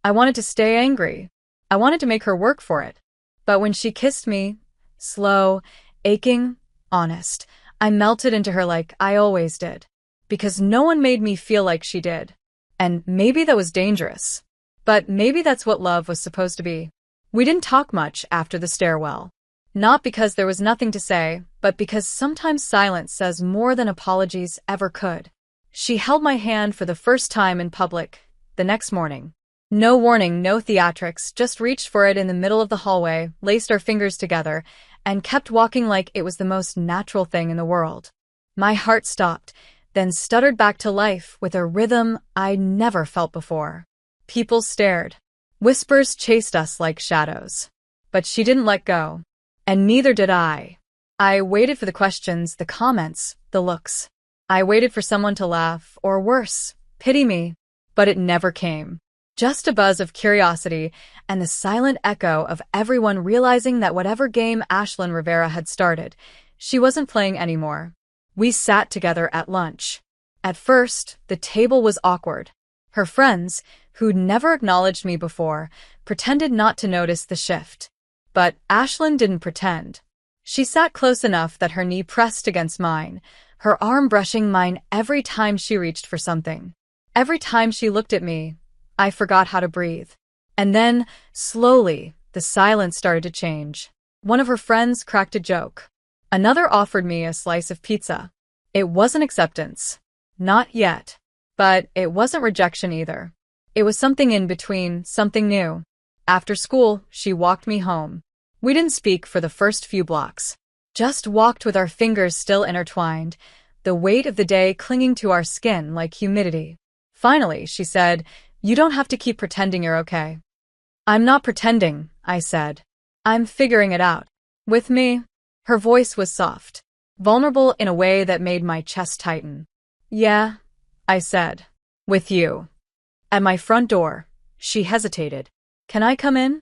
[SPEAKER 1] I wanted to stay angry. I wanted to make her work for it. But when she kissed me, slow, aching, honest, I melted into her like I always did. Because no one made me feel like she did. And maybe that was dangerous. But maybe that's what love was supposed to be. We didn't talk much after the stairwell. Not because there was nothing to say, but because sometimes silence says more than apologies ever could. She held my hand for the first time in public, the next morning. No warning, no theatrics, just reached for it in the middle of the hallway, laced our fingers together, and kept walking like it was the most natural thing in the world. My heart stopped, then stuttered back to life with a rhythm I'd never felt before. People stared. Whispers chased us like shadows. But she didn't let go. And neither did I. I waited for the questions, the comments, the looks. I waited for someone to laugh, or worse, pity me, but it never came. Just a buzz of curiosity and the silent echo of everyone realizing that whatever game Ashlyn Rivera had started, she wasn't playing anymore. We sat together at lunch. At first, the table was awkward. Her friends, who'd never acknowledged me before, pretended not to notice the shift. But Ashlyn didn't pretend. She sat close enough that her knee pressed against mine, her arm brushing mine every time she reached for something. Every time she looked at me, I forgot how to breathe. And then, slowly, the silence started to change. One of her friends cracked a joke. Another offered me a slice of pizza. It wasn't acceptance. Not yet. But it wasn't rejection either. It was something in between, something new. After school, she walked me home. We didn't speak for the first few blocks. Just walked with our fingers still intertwined, the weight of the day clinging to our skin like humidity. Finally, she said, "You don't have to keep pretending you're okay." "I'm not pretending," I said. "I'm figuring it out." "With me?" Her voice was soft, vulnerable in a way that made my chest tighten. "Yeah," I said. "With you." At my front door, she hesitated. "Can I come in?"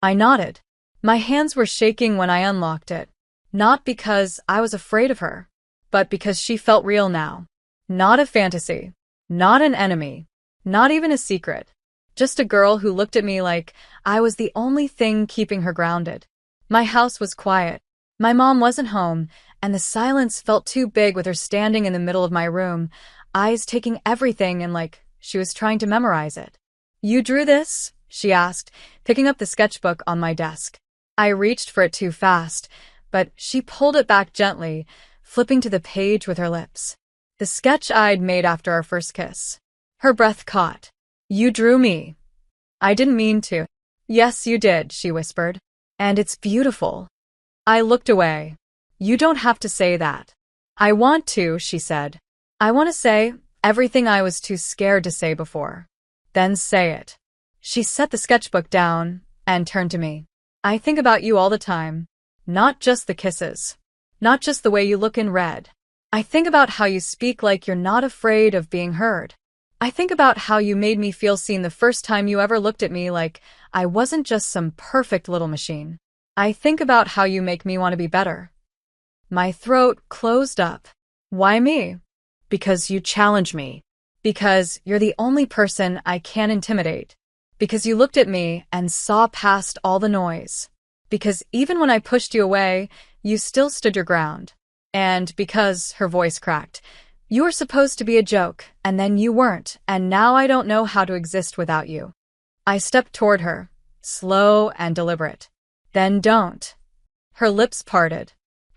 [SPEAKER 1] I nodded. My hands were shaking when I unlocked it. Not because I was afraid of her, but because she felt real now. Not a fantasy. Not an enemy. Not even a secret. Just a girl who looked at me like I was the only thing keeping her grounded. My house was quiet. My mom wasn't home, and the silence felt too big with her standing in the middle of my room, eyes taking everything and like she was trying to memorize it. "You drew this?" she asked, picking up the sketchbook on my desk. I reached for it too fast, but she pulled it back gently, flipping to the page with her lips. The sketch I'd made after our first kiss. Her breath caught. "You drew me." I didn't mean to. "Yes, you did," she whispered. "And it's beautiful." I looked away. "You don't have to say that." "I want to," she said. "I want to say everything I was too scared to say before." "Then say it." She set the sketchbook down and turned to me. "I think about you all the time. Not just the kisses. Not just the way you look in red. I think about how you speak like you're not afraid of being heard. I think about how you made me feel seen the first time you ever looked at me like I wasn't just some perfect little machine. I think about how you make me want to be better." My throat closed up. "Why me?" "Because you challenge me. Because you're the only person I can't intimidate. Because you looked at me and saw past all the noise. Because even when I pushed you away, you still stood your ground. And because," her voice cracked, "you were supposed to be a joke, and then you weren't, and now I don't know how to exist without you." I stepped toward her, slow and deliberate. "Then don't." Her lips parted.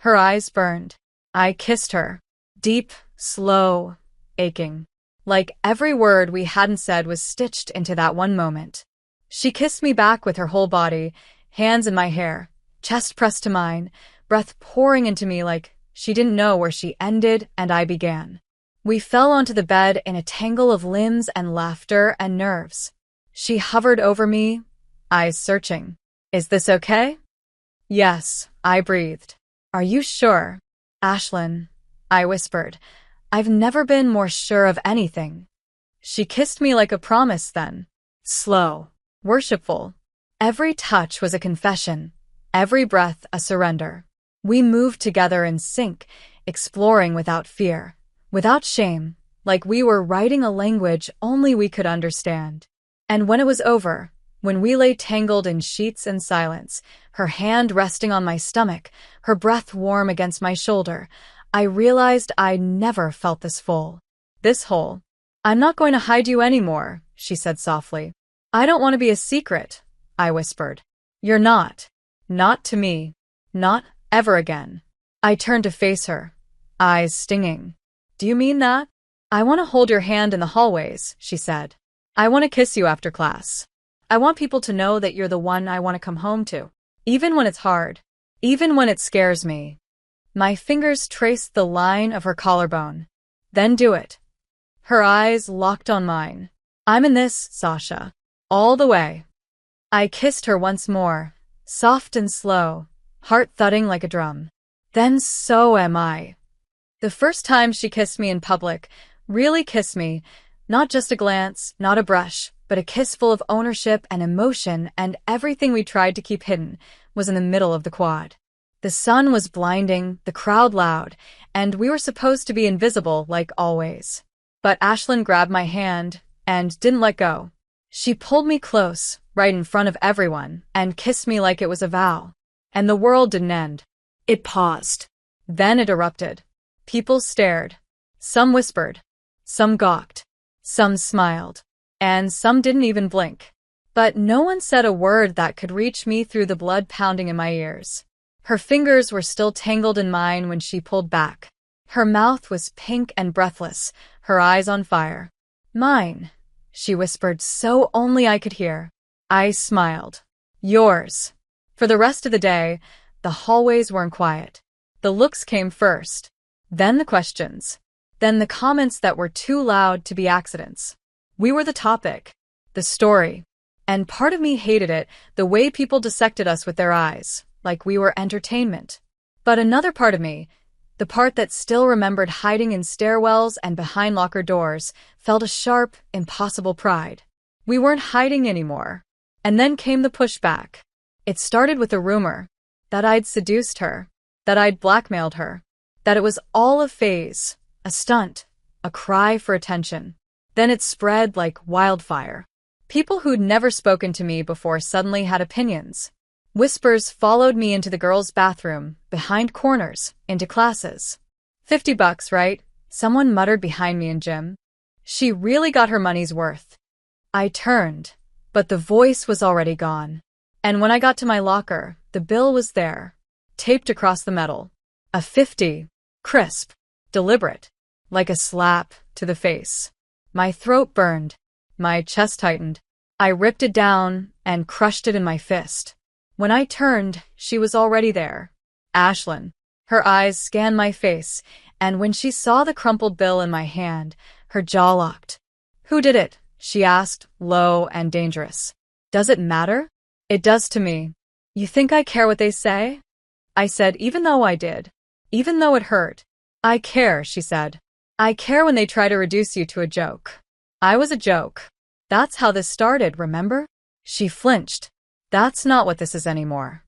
[SPEAKER 1] Her eyes burned. I kissed her. Deep, slow, aching. Like every word we hadn't said was stitched into that one moment. She kissed me back with her whole body, hands in my hair, chest pressed to mine, breath pouring into me like she didn't know where she ended and I began. We fell onto the bed in a tangle of limbs and laughter and nerves. She hovered over me, eyes searching. "Is this okay?" "Yes," I breathed. "Are you sure?" "Ashlyn," I whispered. "I've never been more sure of anything." She kissed me like a promise then. Slow, worshipful. Every touch was a confession, every breath a surrender. We moved together in sync, exploring without fear, without shame, like we were writing a language only we could understand. And when it was over, when we lay tangled in sheets and silence, her hand resting on my stomach, her breath warm against my shoulder, I realized I never felt this full. This whole. "I'm not going to hide you anymore," she said softly. "I don't want to be a secret," I whispered. "You're not. Not to me. Not ever again." I turned to face her, eyes stinging. "Do you mean that?" "I want to hold your hand in the hallways," she said. "I want to kiss you after class. I want people to know that you're the one I want to come home to. Even when it's hard. Even when it scares me." My fingers traced the line of her collarbone. "Then do it." Her eyes locked on mine. "I'm in this, Sasha. All the way." I kissed her once more, soft and slow, heart thudding like a drum. "Then so am I." The first time she kissed me in public, really kissed me, not just a glance, not a brush, but a kiss full of ownership and emotion, and everything we tried to keep hidden was in the middle of the quad. The sun was blinding, the crowd loud, and we were supposed to be invisible like always. But Ashlyn grabbed my hand and didn't let go. She pulled me close, right in front of everyone, and kissed me like it was a vow. And the world didn't end.
[SPEAKER 2] It paused.
[SPEAKER 1] Then it erupted. People stared. Some whispered. Some gawked. Some smiled. And some didn't even blink. But no one said a word that could reach me through the blood pounding in my ears. Her fingers were still tangled in mine when she pulled back. Her mouth was pink and breathless, her eyes on fire. Mine, she whispered so only I could hear. I smiled. Yours. For the rest of the day, the hallways weren't quiet. The looks came first, then the questions, then the comments that were too loud to be accidents. We were the topic, the story, and part of me hated it, the way people dissected us with their eyes, like we were entertainment. But another part of me, the part that still remembered hiding in stairwells and behind locker doors, felt a sharp, impossible pride. We weren't hiding anymore. And then came the pushback. It started with a rumor that I'd seduced her, that I'd blackmailed her, that it was all a phase, a stunt, a cry for attention. Then it spread like wildfire. People who'd never spoken to me before suddenly had opinions. Whispers followed me into the girls' bathroom, behind corners, into classes. $50, right? Someone muttered behind me in gym. She really got her money's worth. I turned, but the voice was already gone. And when I got to my locker, the bill was there, taped across the metal. A 50, crisp, deliberate, like a slap to the face. My throat burned. My chest tightened. I ripped it down and crushed it in my fist. When I turned, she was already there. Ashlyn. Her eyes scanned my face, and when she saw the crumpled bill in my hand, her jaw locked. Who did it? She asked, low and dangerous. Does it matter? It does to me. You think I care what they say? I said, even though I did. Even though it hurt. I care, she said. I care when they try to reduce you to a joke. I was a joke. That's how this started, remember? She flinched. That's not what this is anymore.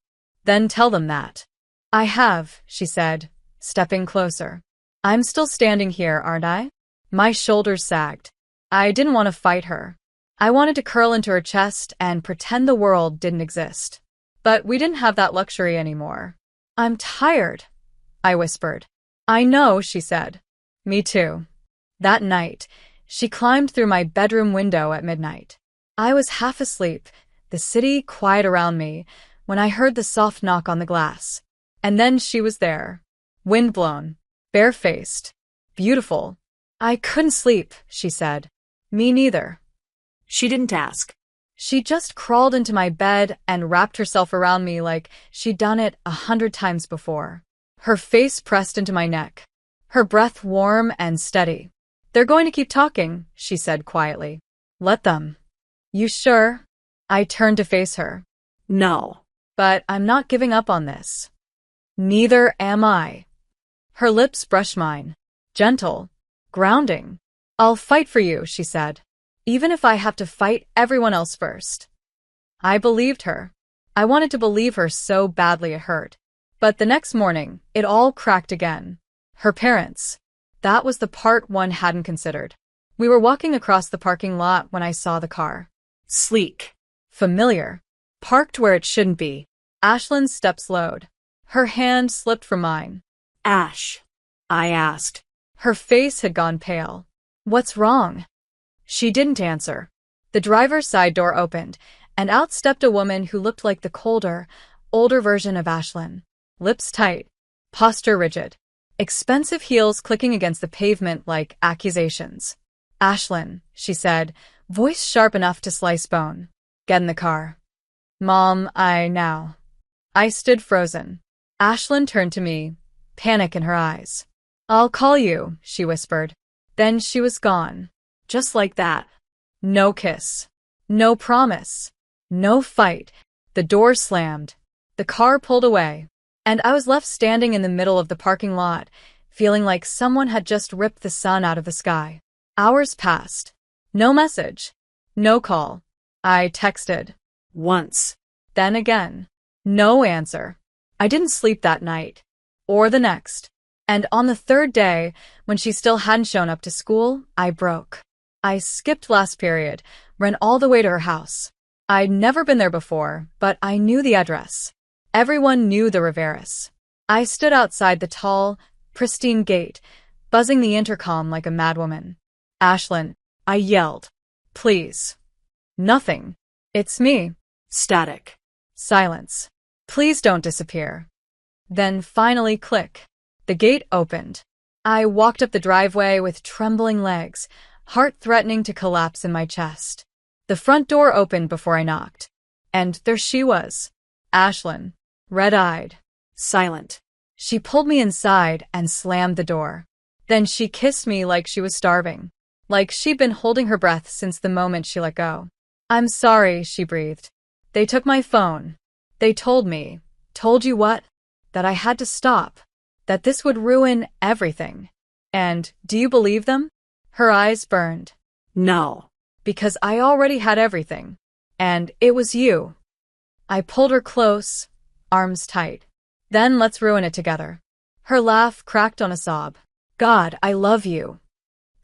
[SPEAKER 1] Then tell them that. I have, she said, stepping closer. I'm still standing here, aren't I? My shoulders sagged. I didn't want to fight her. I wanted to curl into her chest and pretend the world didn't exist. But we didn't have that luxury anymore. I'm tired, I whispered. I know, she said. Me too. That night, she climbed through my bedroom window at midnight. I was half asleep, the city quiet around me, when I heard the soft knock on the glass. And then she was there, windblown, barefaced, beautiful. I couldn't sleep, she said. Me neither.
[SPEAKER 2] She didn't ask.
[SPEAKER 1] She just crawled into my bed and wrapped herself around me like she'd done it 100 times before. Her face pressed into my neck, her breath warm and steady. They're going to keep talking, she said quietly. Let them. You sure? I turned to face her.
[SPEAKER 2] No.
[SPEAKER 1] But I'm not giving up on this. Neither am I. Her lips brushed mine. Gentle. Grounding. I'll fight for you, she said. Even if I have to fight everyone else first. I believed her. I wanted to believe her so badly it hurt. But the next morning, it all cracked again. Her parents. That was the part one hadn't considered. We were walking across the parking lot when I saw the car.
[SPEAKER 2] Sleek.
[SPEAKER 1] Familiar. Parked where it shouldn't be. Ashlyn's steps slowed. Her hand slipped from mine.
[SPEAKER 2] Ash, I asked.
[SPEAKER 1] Her face had gone pale. What's wrong? She didn't answer. The driver's side door opened, and out stepped a woman who looked like the colder, older version of Ashlyn. Lips tight, posture rigid, expensive heels clicking against the pavement like accusations. Ashlyn, she said, voice sharp enough to slice bone. Get in the car. Mom, I stood frozen. Ashlyn turned to me, panic in her eyes. I'll call you, she whispered. Then she was gone. Just like that. No kiss. No promise. No fight. The door slammed. The car pulled away. And I was left standing in the middle of the parking lot, feeling like someone had just ripped the sun out of the sky. Hours passed. No message. No call. I texted.
[SPEAKER 2] Once.
[SPEAKER 1] Then again. No answer. I didn't sleep that night. Or the next. And on the third day, when she still hadn't shown up to school, I broke. I skipped last period, ran all the way to her house. I'd never been there before, but I knew the address. Everyone knew the Riveras. I stood outside the tall, pristine gate, buzzing the intercom like a madwoman. Ashlyn, I yelled. Please. Nothing. It's me.
[SPEAKER 2] Static.
[SPEAKER 1] Silence. Please don't disappear. Then finally click. The gate opened. I walked up the driveway with trembling legs, heart threatening to collapse in my chest. The front door opened before I knocked. And there she was. Ashlyn. Red-eyed.
[SPEAKER 2] Silent.
[SPEAKER 1] She pulled me inside and slammed the door. Then she kissed me like she was starving. Like she'd been holding her breath since the moment she let go. I'm sorry, she breathed. They took my phone. They told me. Told you what? That I had to stop. That this would ruin everything. And do you believe them? Her eyes burned.
[SPEAKER 2] No.
[SPEAKER 1] Because I already had everything. And it was you. I pulled her close, arms tight. Then let's ruin it together. Her laugh cracked on a sob. God, I love you.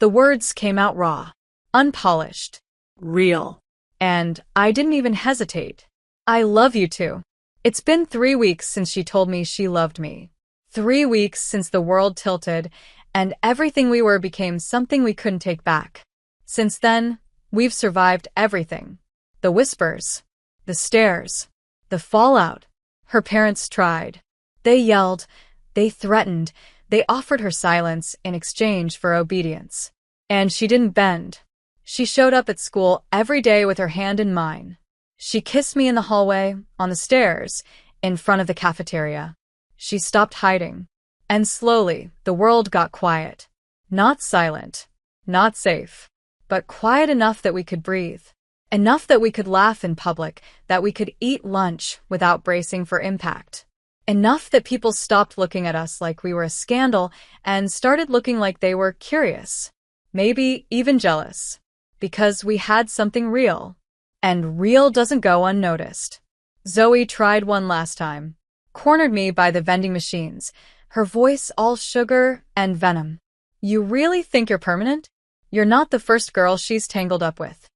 [SPEAKER 1] The words came out raw, unpolished.
[SPEAKER 2] Real.
[SPEAKER 1] And I didn't even hesitate. I love you too. It's been 3 weeks since she told me she loved me. 3 weeks since the world tilted and everything we were became something we couldn't take back. Since then, we've survived everything. The whispers, the stares, the fallout. Her parents tried. They yelled, they threatened, they offered her silence in exchange for obedience. And she didn't bend. She showed up at school every day with her hand in mine. She kissed me in the hallway, on the stairs, in front of the cafeteria. She stopped hiding. And slowly, the world got quiet. Not silent, not safe, but quiet enough that we could breathe. Enough that we could laugh in public, that we could eat lunch without bracing for impact. Enough that people stopped looking at us like we were a scandal and started looking like they were curious. Maybe even jealous. Because we had something real. And real doesn't go unnoticed. Zoe tried one last time. Cornered me by the vending machines, her voice all sugar and venom. You really think you're permanent? You're not the first girl she's tangled up with.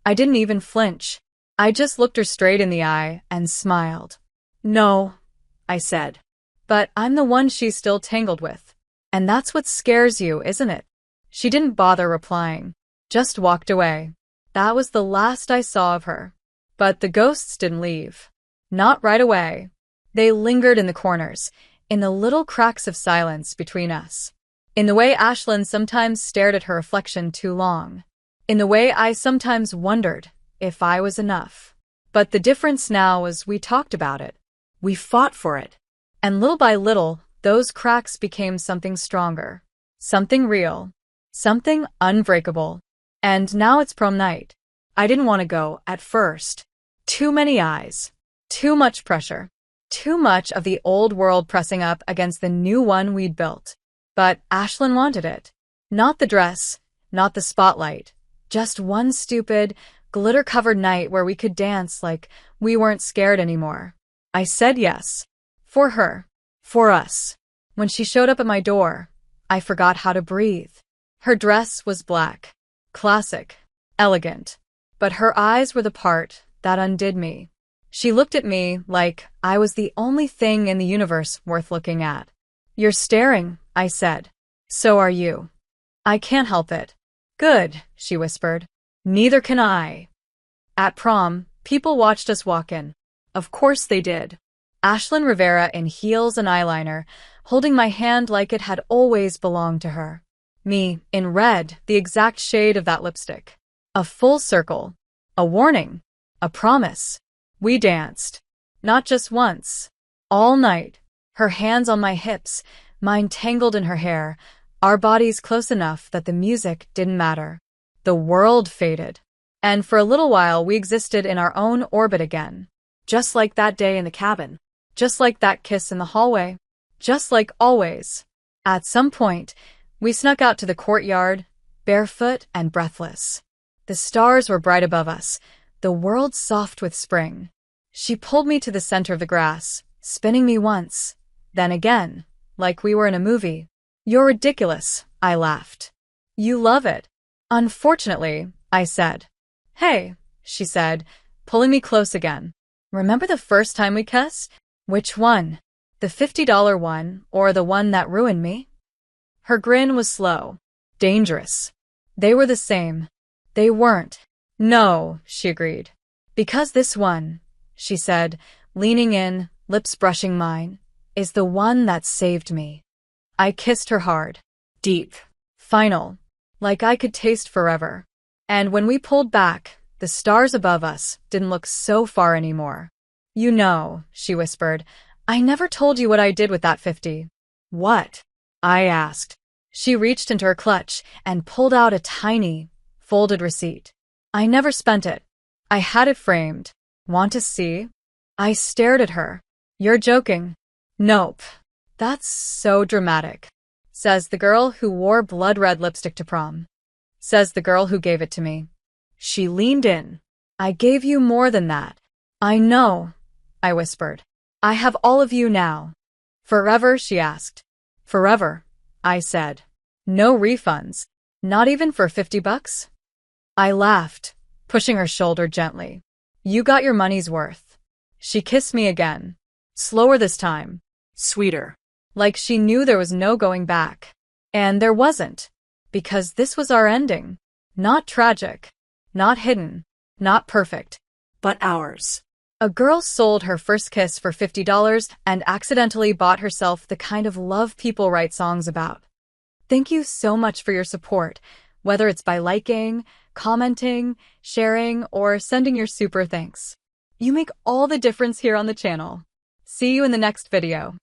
[SPEAKER 1] I didn't even flinch. I just looked her straight in the eye and smiled. No, I said. But I'm the one she's still tangled with. And that's what scares you, isn't it? She didn't bother replying. Just walked away. That was the last I saw of her. But the ghosts didn't leave. Not right away. They lingered in the corners, in the little cracks of silence between us. In the way Ashlyn sometimes stared at her reflection too long. In the way I sometimes wondered if I was enough. But the difference now was we talked about it. We fought for it. And little by little, those cracks became something stronger. Something real. Something unbreakable. And now it's prom night. I didn't want to go at first. Too many eyes. Too much pressure. Too much of the old world pressing up against the new one we'd built. But Ashlyn wanted it. Not the dress, not the spotlight. Just one stupid, glitter-covered night where we could dance like we weren't scared anymore. I said yes. For her. For us. When she showed up at my door, I forgot how to breathe. Her dress was black. Classic. Elegant. But her eyes were the part that undid me. She looked at me like I was the only thing in the universe worth looking at. You're staring, I said. So are you. I can't help it. Good, she whispered. Neither can I. At prom, people watched us walk in. Of course they did. Ashlyn Rivera in heels and eyeliner, holding my hand like it had always belonged to her. Me, in red, the exact shade of that lipstick. A full circle. A warning. A promise. We danced. Not just once. All night. Her hands on my hips, mine tangled in her hair, our bodies close enough that the music didn't matter. The world faded. And for a little while we existed in our own orbit again. Just like that day in the cabin. Just like that kiss in the hallway. Just like always. At some point, we snuck out to the courtyard, barefoot and breathless. The stars were bright above us, the world soft with spring. She pulled me to the center of the grass, spinning me once, then again, like we were in a movie. "You're ridiculous," I laughed. "You love it." "Unfortunately," I said. "Hey," she said, pulling me close again. "Remember the first time we kissed?" "Which one? The $50 one, or the one that ruined me?" Her grin was slow. Dangerous. They were the same. They weren't. "No," she agreed. "Because this one," she said, leaning in, lips brushing mine, "is the one that saved me." I kissed her hard. Deep. Final. Like I could taste forever. And when we pulled back, the stars above us didn't look so far anymore. "You know," she whispered, "I never told you what I did with that 50. "What?" I asked. She reached into her clutch and pulled out a tiny, folded receipt. "I never spent it. I had it framed. Want to see?" I stared at her. "You're joking." "Nope. That's so dramatic," says the girl who wore blood-red lipstick to prom. Says the girl who gave it to me. She leaned in. "I gave you more than that." "I know," I whispered. "I have all of you now." "Forever?" she asked. "Forever," I said. "No refunds? Not even for $50? I laughed, pushing her shoulder gently. "You got your money's worth." She kissed me again. Slower this time.
[SPEAKER 2] Sweeter.
[SPEAKER 1] Like she knew there was no going back. And there wasn't. Because this was our ending. Not tragic. Not hidden. Not perfect.
[SPEAKER 2] But ours.
[SPEAKER 1] A girl sold her first kiss for $50 and accidentally bought herself the kind of love people write songs about. Thank you so much for your support, whether it's by liking, commenting, sharing, or sending your super thanks. You make all the difference here on the channel. See you in the next video.